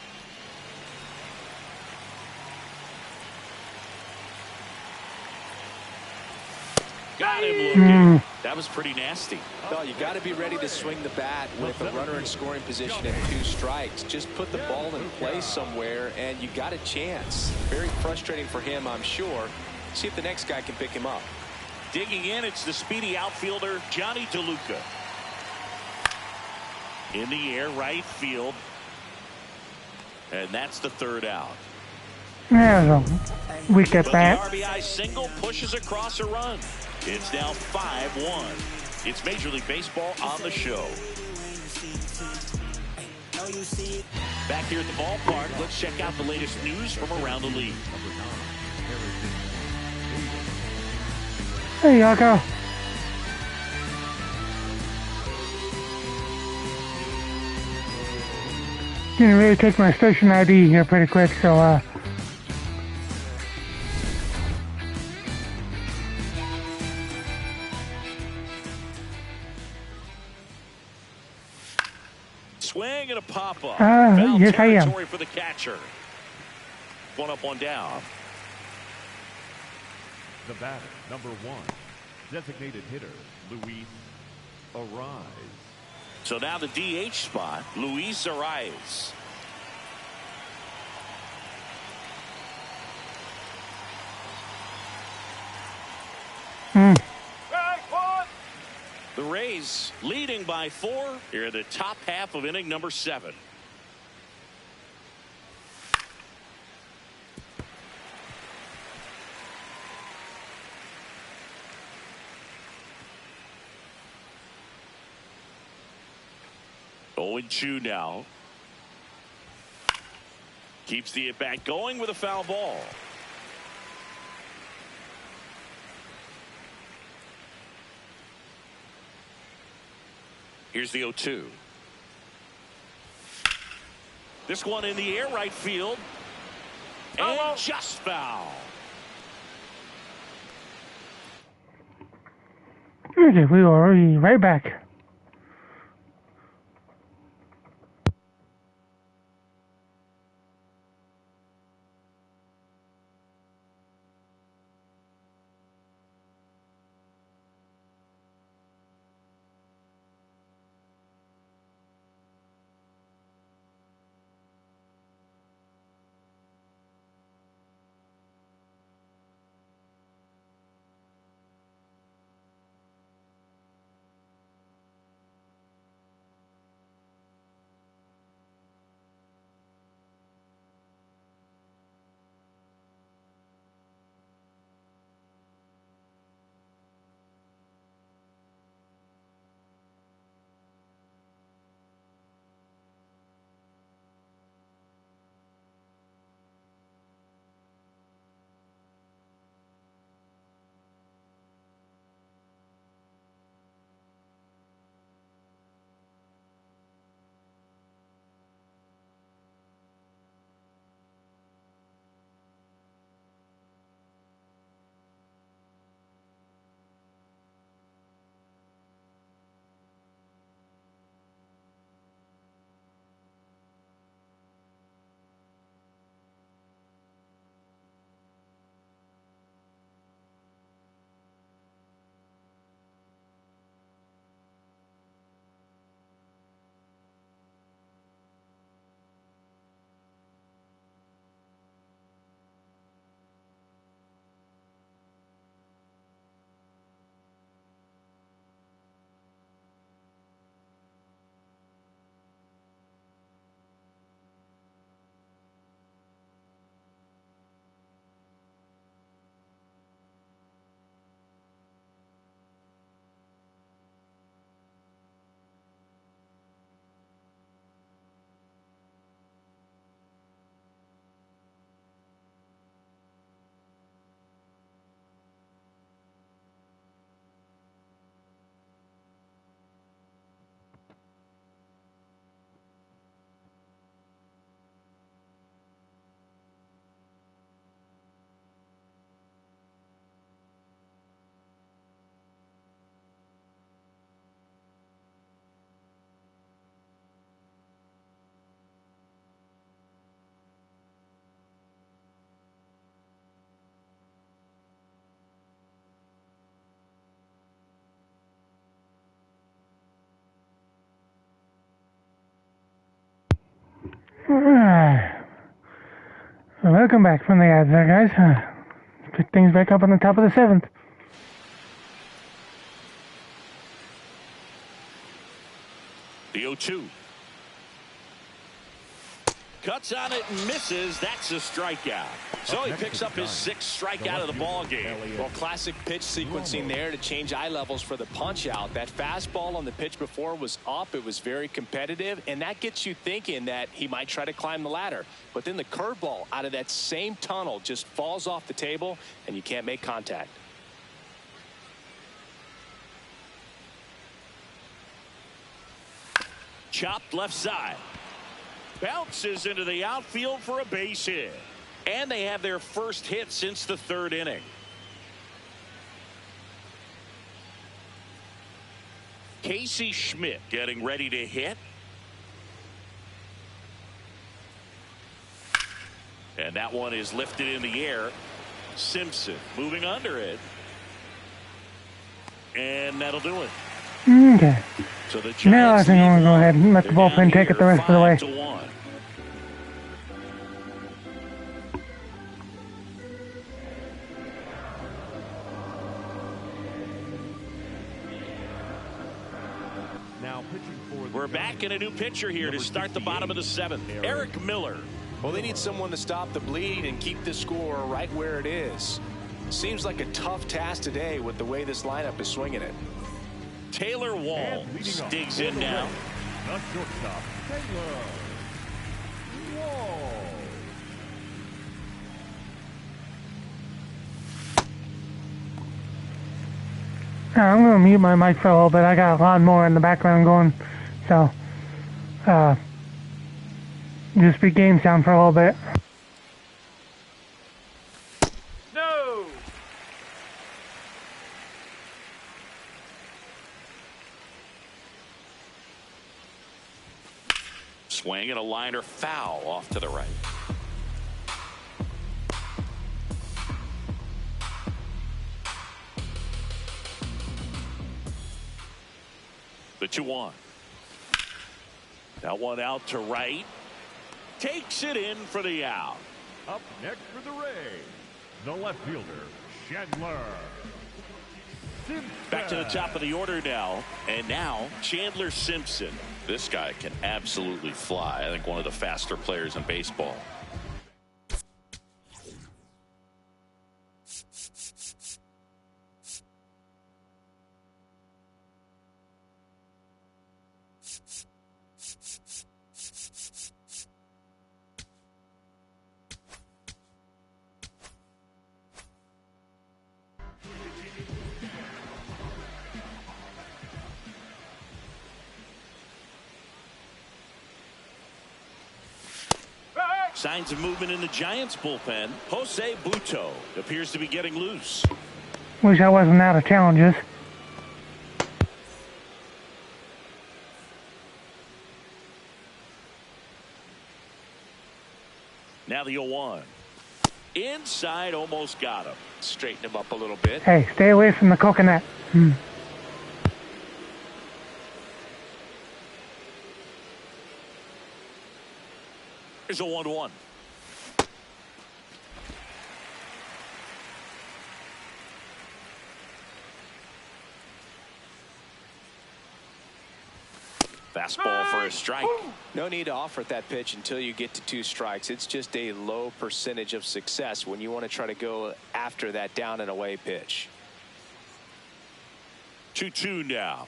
Got him looking. That was pretty nasty. Well, you got to be ready to swing the bat with a runner in scoring position and 2 strikes. Just put the ball in place somewhere, and you got a chance. Very frustrating for him, I'm sure. See if the next guy can pick him up. Digging in, it's the speedy outfielder, Johnny DeLuca. In the air, right field. And that's the 3rd out. Yeah, we get But that. the RBI single pushes across a run. It's now 5-1. It's Major League Baseball on the show. Back here at the ballpark, let's check out the latest news from around the league. Hey, Yako. Didn't really take my station ID here pretty quick, so Swing and a pop-up. yes, I am. Territory for the catcher. 1 up, 1 down. The batter, number 1, designated hitter, Luis Arise. So now the DH spot, Luis Arise. The Rays leading by 4 here in the top half of inning number 7. Oh, 2 now. Keeps the at-bat going with a foul ball. Here's the 0-2. This one in the air, right field. And just foul. okay, we are right back. Welcome back from the ads there, guys. Pick things back up on the top of the 7th. The 0-2. Cuts on it and misses. That's a strikeout. So he picks up his 6th strikeout of the ball game. Well, classic pitch sequencing there to change eye levels for the punch out. That fastball on the pitch before was up. It was very competitive, and that gets you thinking that he might try to climb the ladder. But then the curveball out of that same tunnel just falls off the table, and you can't make contact. Chopped left side. Bounces into the outfield for a base hit. And they have their first hit since the 3rd inning. Casey Schmidt getting ready to hit. And that one is lifted in the air. Simpson moving under it. And that'll do it. Okay. So the Now I think I'm going to go ahead and let the They're bullpen down take it the here, rest of the way. 5-1. Now pitching for We're back in a new pitcher here to start the bottom of the 7th. Eric Miller. Well, they need someone to stop the bleed and keep the score right where it is. Seems like a tough task today with the way this lineup is swinging it. Taylor Walls digs in now. the shortstop, Taylor Walls. I'm going to mute my mic for a little bit. I got a lot more in the background going. So, just be game sound for a little bit. No! Swing and a liner foul off to the right. The 2-1. That one out to right. Takes it in for the out. Up next for the Rays, the left fielder, Chandler Simpson. Back to the top of the order now. And now, Chandler Simpson. This guy can absolutely fly. I think one of the faster players in baseball. Signs of movement in the Giants bullpen. Jose Buto appears to be getting loose. Wish I wasn't out of challenges. Now the 0-1. Inside, almost got him. Straighten him up a little bit. Hey, stay away from the coconut. Here's a 1-1. Fastball for a strike. No need to offer at that pitch until you get to 2 strikes. It's just a low percentage of success when you want to try to go after that down and away pitch. 2-2 now.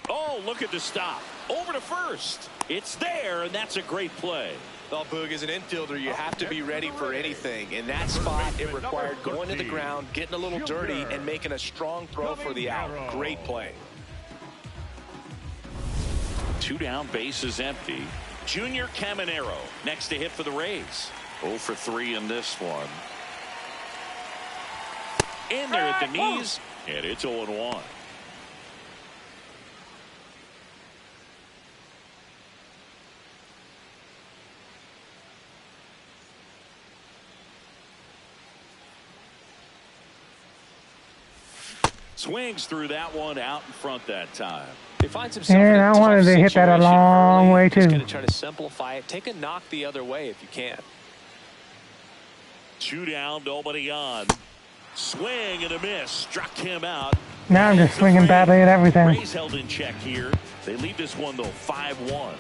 Oh, look at the stop. Over to first. It's there, and that's a great play. Well, Boog, as an infielder, you have to be ready for anything. In that spot, it required going to the ground, getting a little dirty, and making a strong throw for the out. Great play. 2 down, base is empty. Junior Caminero next to hit for the Rays. 0 for 3 in this one. In there at the knees, and it's 0-1. Swings through that one out in front that time. They find himself And in a I tough wanted to hit that a situation long early. way, Just too. going to try to simplify it. Take a knock the other way if you can. 2 down, nobody on. Swing and a miss. Struck him out. Now I'm just swinging badly at everything. Rays held in check here. They lead this one, though, 5-1.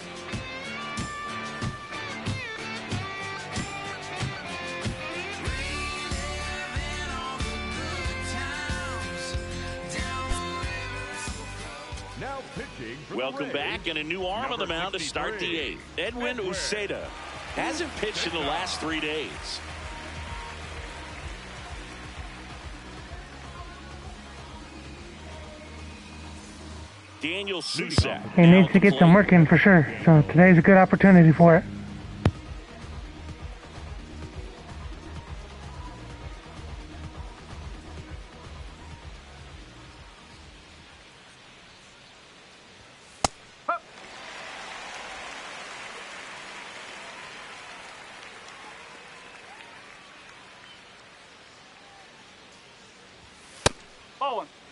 Now pitching for Welcome the back, Rays, and a new arm on the mound to start the 8th. Edwin Uceda hasn't pitched in the last 3 days. Mm-hmm. Daniel Susak. He needs to get some work in for sure. So today's a good opportunity for it.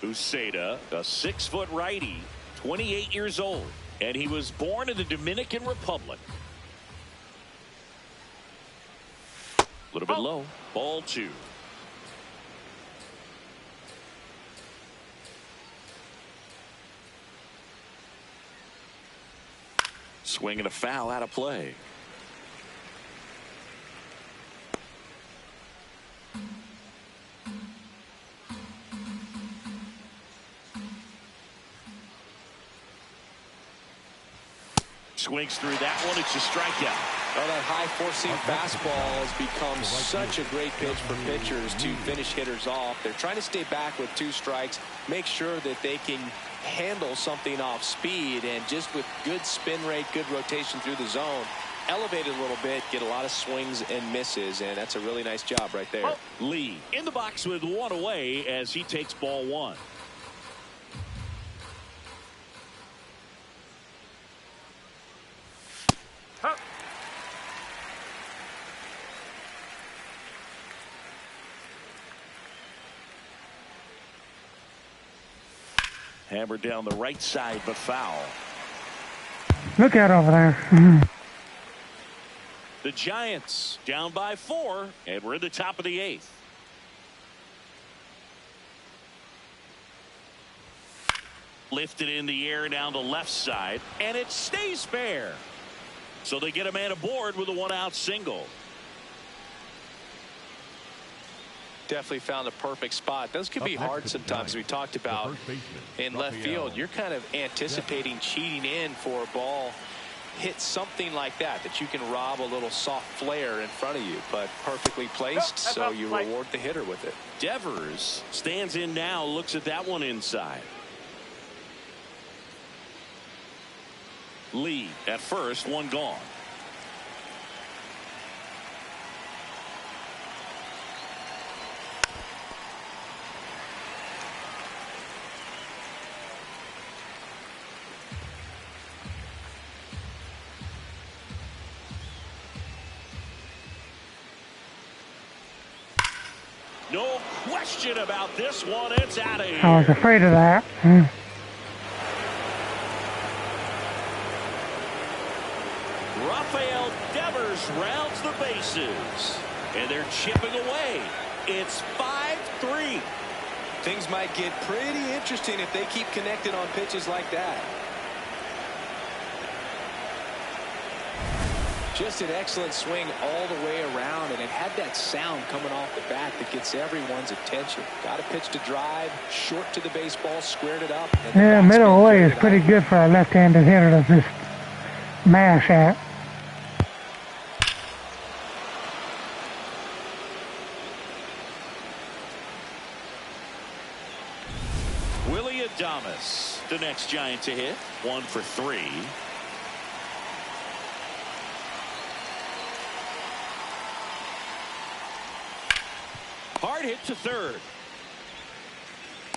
Uceda, a 6-foot righty, 28 years old, and he was born in the Dominican Republic. A little bit low. Ball 2. Swing and a foul out of play. Swings through that one. It's a strikeout. Well, that high four-seam fastball has become such a great pitch for pitchers to finish hitters off. They're trying to stay back with 2 strikes, make sure that they can handle something off speed, and just with good spin rate, good rotation through the zone, elevate it a little bit, get a lot of swings and misses, and that's a really nice job right there. Lee in the box with 1 away as he takes ball 1. Hammered down the right side, but foul. Look out over there. The Giants down by 4, and we're in the top of the 8th. Lifted in the air down the left side, and it stays fair. So they get a man aboard with a 1-out single. Definitely found a perfect spot. Those can be hard sometimes. We talked about in left field. You're kind of anticipating cheating in for a ball. Hit something like that you can rob a little soft flare in front of you, but perfectly placed, so you reward the hitter with it. Devers stands in now, looks at that one inside. Lee at first, 1 gone. No question about this one. It's out of here. I was afraid of that. Rafael Devers rounds the bases, and they're chipping away. It's 5-3. Things might get pretty interesting if they keep connected on pitches like that. Just an excellent swing all the way around, and it had that sound coming off the bat that gets everyone's attention. Got a pitch to drive, short to the baseball, squared it up. Yeah, middle away is pretty good for a left-handed hitter to just mash at. Willie Adames, the next Giant to hit, 1 for 3. Hard hit to third.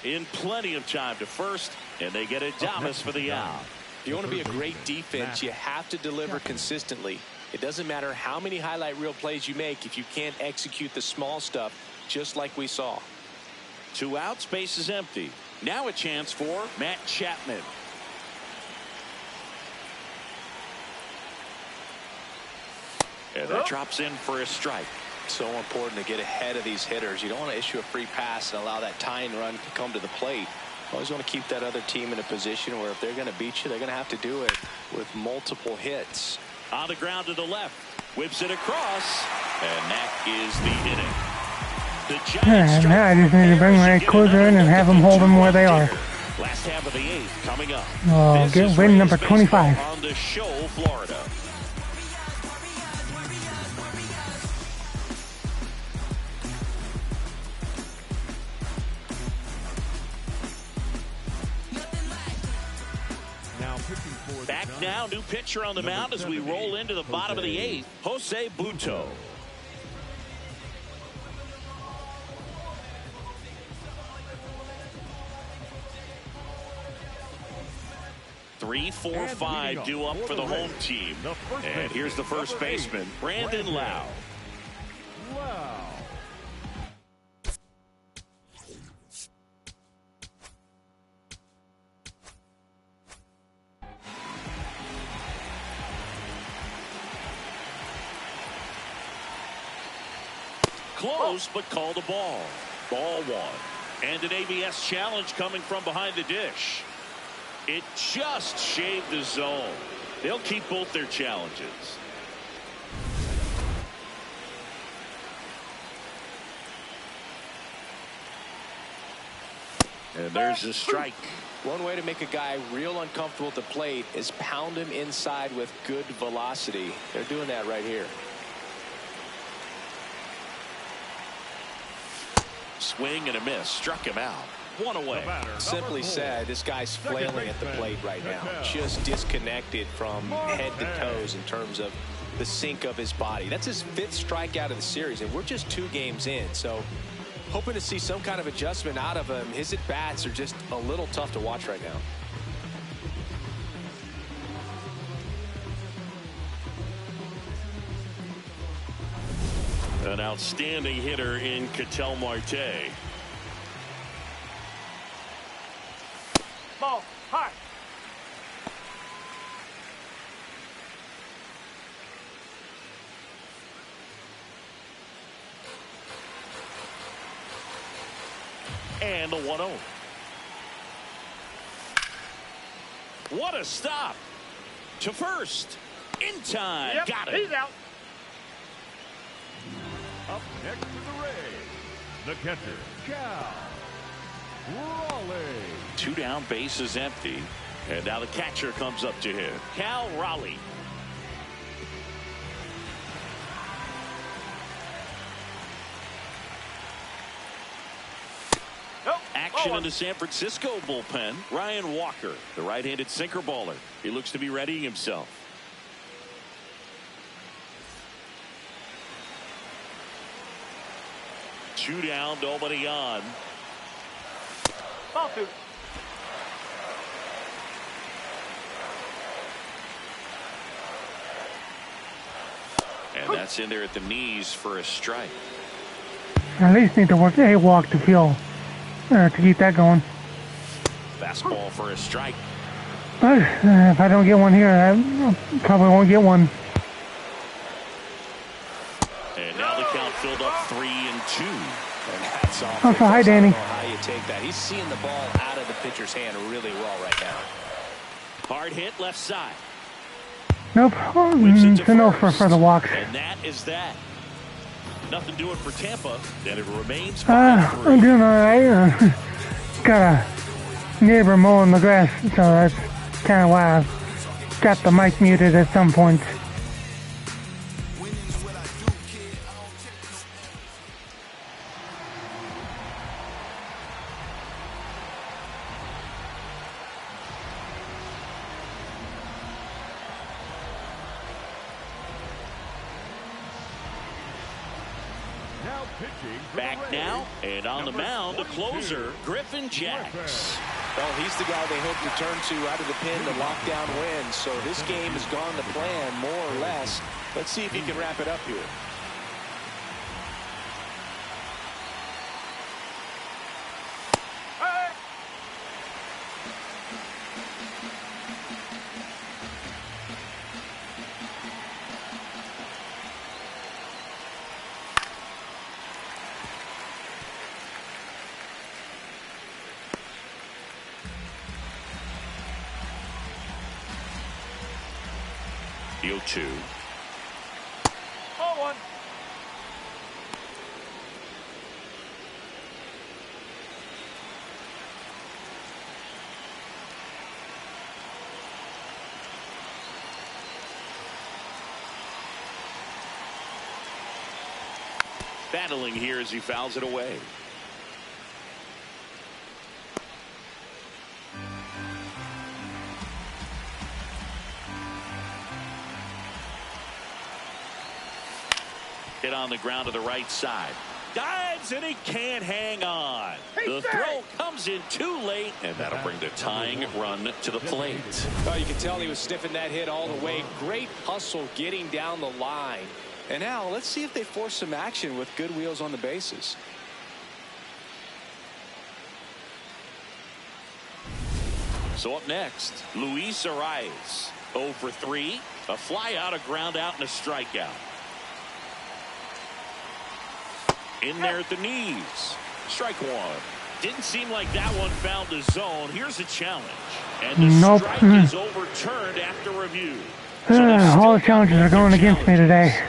In plenty of time to first, and they get Adames for the out. If you want to be a great defense, you have to deliver consistently. It doesn't matter how many highlight reel plays you make if you can't execute the small stuff, just like we saw. 2 outs, base is empty. Now a chance for Matt Chapman. And that drops in for a strike. So important to get ahead of these hitters. You don't want to issue a free pass and allow that tying run to come to the plate. You always want to keep that other team in a position where if they're going to beat you, they're going to have to do it with multiple hits. On the ground to the left. Whips it across. And that is the inning. Now I just need to bring my closer in and have them hold them where they are. Last half of the 8th coming up. Oh, get win number 25. On the show, Florida. Back now, new pitcher on the mound as we roll into the bottom of the 8th, Jose Buto. Three, 4, 5 due up for the home team. And here's the first baseman, Brandon Lau. Close, but called a ball. Ball 1. And an ABS challenge coming from behind the dish. It just shaved the zone. They'll keep both their challenges. And there's a strike. One way to make a guy real uncomfortable at the plate is pound him inside with good velocity. They're doing that right here. Swing and a miss. Struck him out. 1 away. Simply said, this guy's flailing at the plate right now. Just disconnected from head to toes in terms of the sink of his body. That's his 5th strikeout of the series, and we're just 2 games in. So hoping to see some kind of adjustment out of him. His at-bats are just a little tough to watch right now. An outstanding hitter in Ketel Marte. Ball, high. And the 1-0. What a stop. To first. In time. Yep, Got it. he's out. Up next to the Rays, the catcher, Cal Raleigh. 2 down, base is empty. And now the catcher comes up to him. Cal Raleigh. Action in the San Francisco bullpen. Ryan Walker, the right-handed sinker baller. He looks to be readying himself. Two down, nobody on. Ball 2. And that's in there at the knees for a strike. At least need to work a walk to feel to keep that going. Fastball for a strike. But if I don't get one here, I probably won't get one. And now the count filled up 3-2. And that's off. Oh, so hi, Danny. I don't know how you take that. He's seeing the ball out of the pitcher's hand really well right now. Hard hit left side. Nope. It's a no for the walks. And that is that. Nothing doing for Tampa. And it remains 5-3. I'm doing all right. Got a neighbor mowing the grass, so that's kind of why I've got the mic muted at some points. Back now, and on the mound, the closer, Griffin Jacks. Well, he's the guy they hope to turn to out of the pen to lock down wins. So this game has gone to plan, more or less. Let's see if he can wrap it up here. The 0-2. Oh, one. Battling here as he fouls it away. Hit on the ground to the right side. Dives and he can't hang on. The throw comes in too late, and that'll bring the tying run to the plate. Oh, you can tell he was sniffing that hit all the way. Great hustle getting down the line. And now let's see if they force some action with good wheels on the bases. So up next, Luis Arias. 0 for 3. A fly out, a ground out, and a strikeout. In there at the knees. Strike one. Didn't seem like that one found the zone. Here's a challenge. And the strike is overturned after review. So all the challenges are going against me today.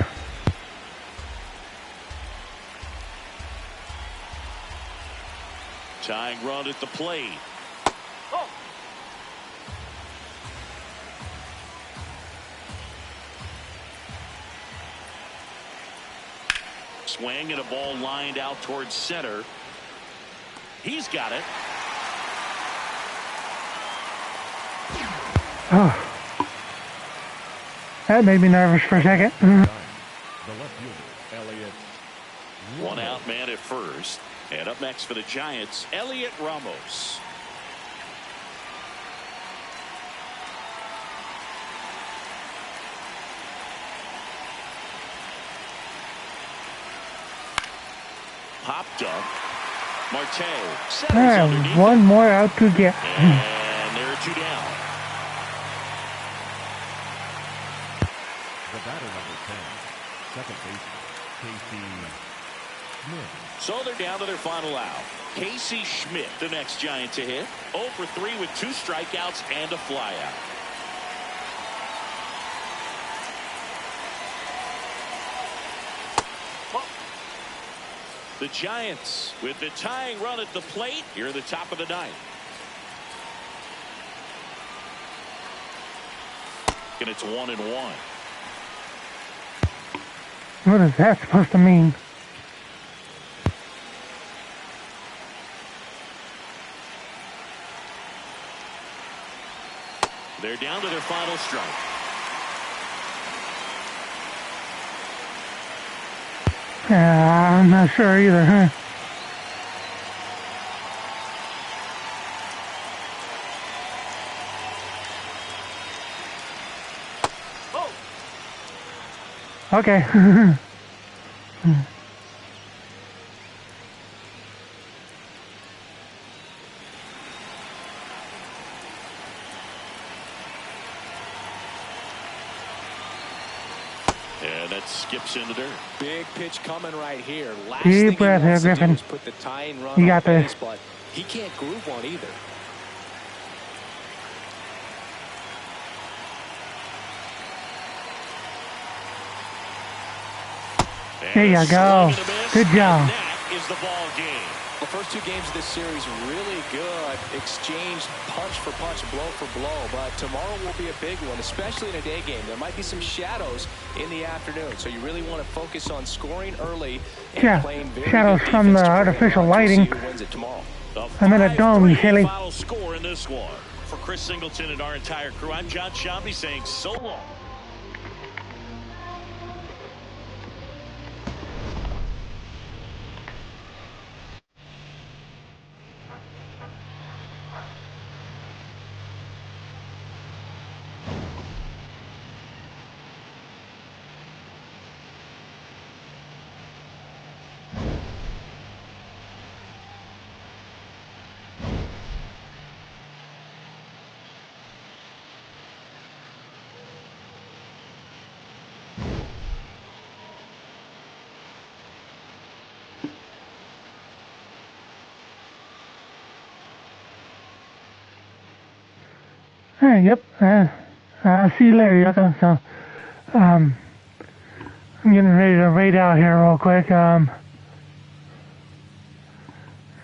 Tying run at the plate. Oh. Swing and a ball lined out towards center. He's got it. Oh. That made me nervous for a second. One out man at first. And up next for the Giants, Elliot Ramos. Popped up. Marte. One more out to get. And there are 2 down. The batter number 10, second baseman, Casey Schmidt. So they're down to their final out. Casey Schmidt, the next Giant to hit. 0 for 3 with 2 strikeouts and a flyout. The Giants with the tying run at the plate here at the top of the 9th. And it's 1-1. What is that supposed to mean? They're down to their final strike. I'm not sure either, huh? Oh. Okay. And that skips into dirt. Big pitch coming right here. Last Deep thing he breath here, wants to do Griffin. is put the tying run You on got this. base, but he can't groove one either. There you go. Good job. That is the ball game. The first 2 games of this series really good. Exchange punch for punch, blow for blow. But tomorrow will be a big one, especially in a day game. There might be some shadows in the afternoon. So you really want to focus on scoring early and Yeah, playing very shadows good from defense the to bring it artificial on. We'll see lighting. who wins it tomorrow. I'm in a dome, you 5-3 silly. final score in this one. For Chris Singleton and our entire crew, I'm John Shambi saying so long. Hey, yep. I'll see you later, Yucca. So, I'm getting ready to rate out here real quick.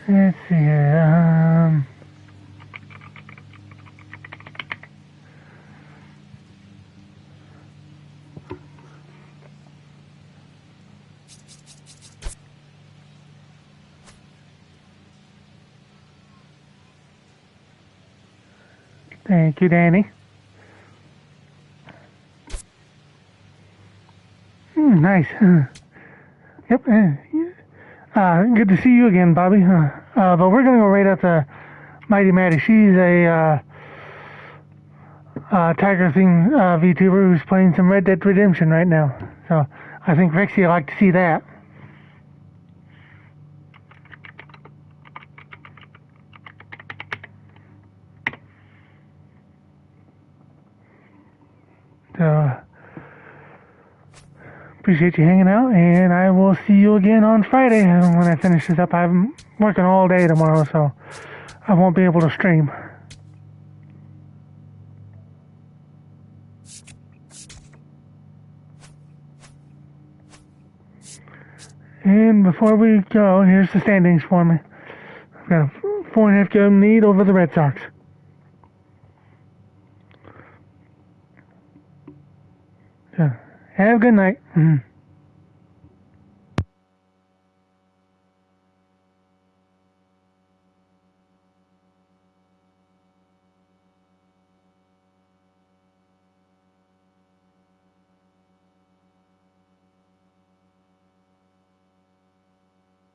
Let's see here. Thank you, Danny. Nice. Yep. Good to see you again, Bobby. But we're going to go right at the Mighty Maddie. She's a Tiger Thing VTuber who's playing some Red Dead Redemption right now. So I think Rexy would like to see that. So appreciate you hanging out, and I will see you again on Friday when I finish this up. I'm working all day tomorrow, so I won't be able to stream. And before we go, here's the standings for me. I've got a 4.5 game lead over the Red Sox. So, have a good night.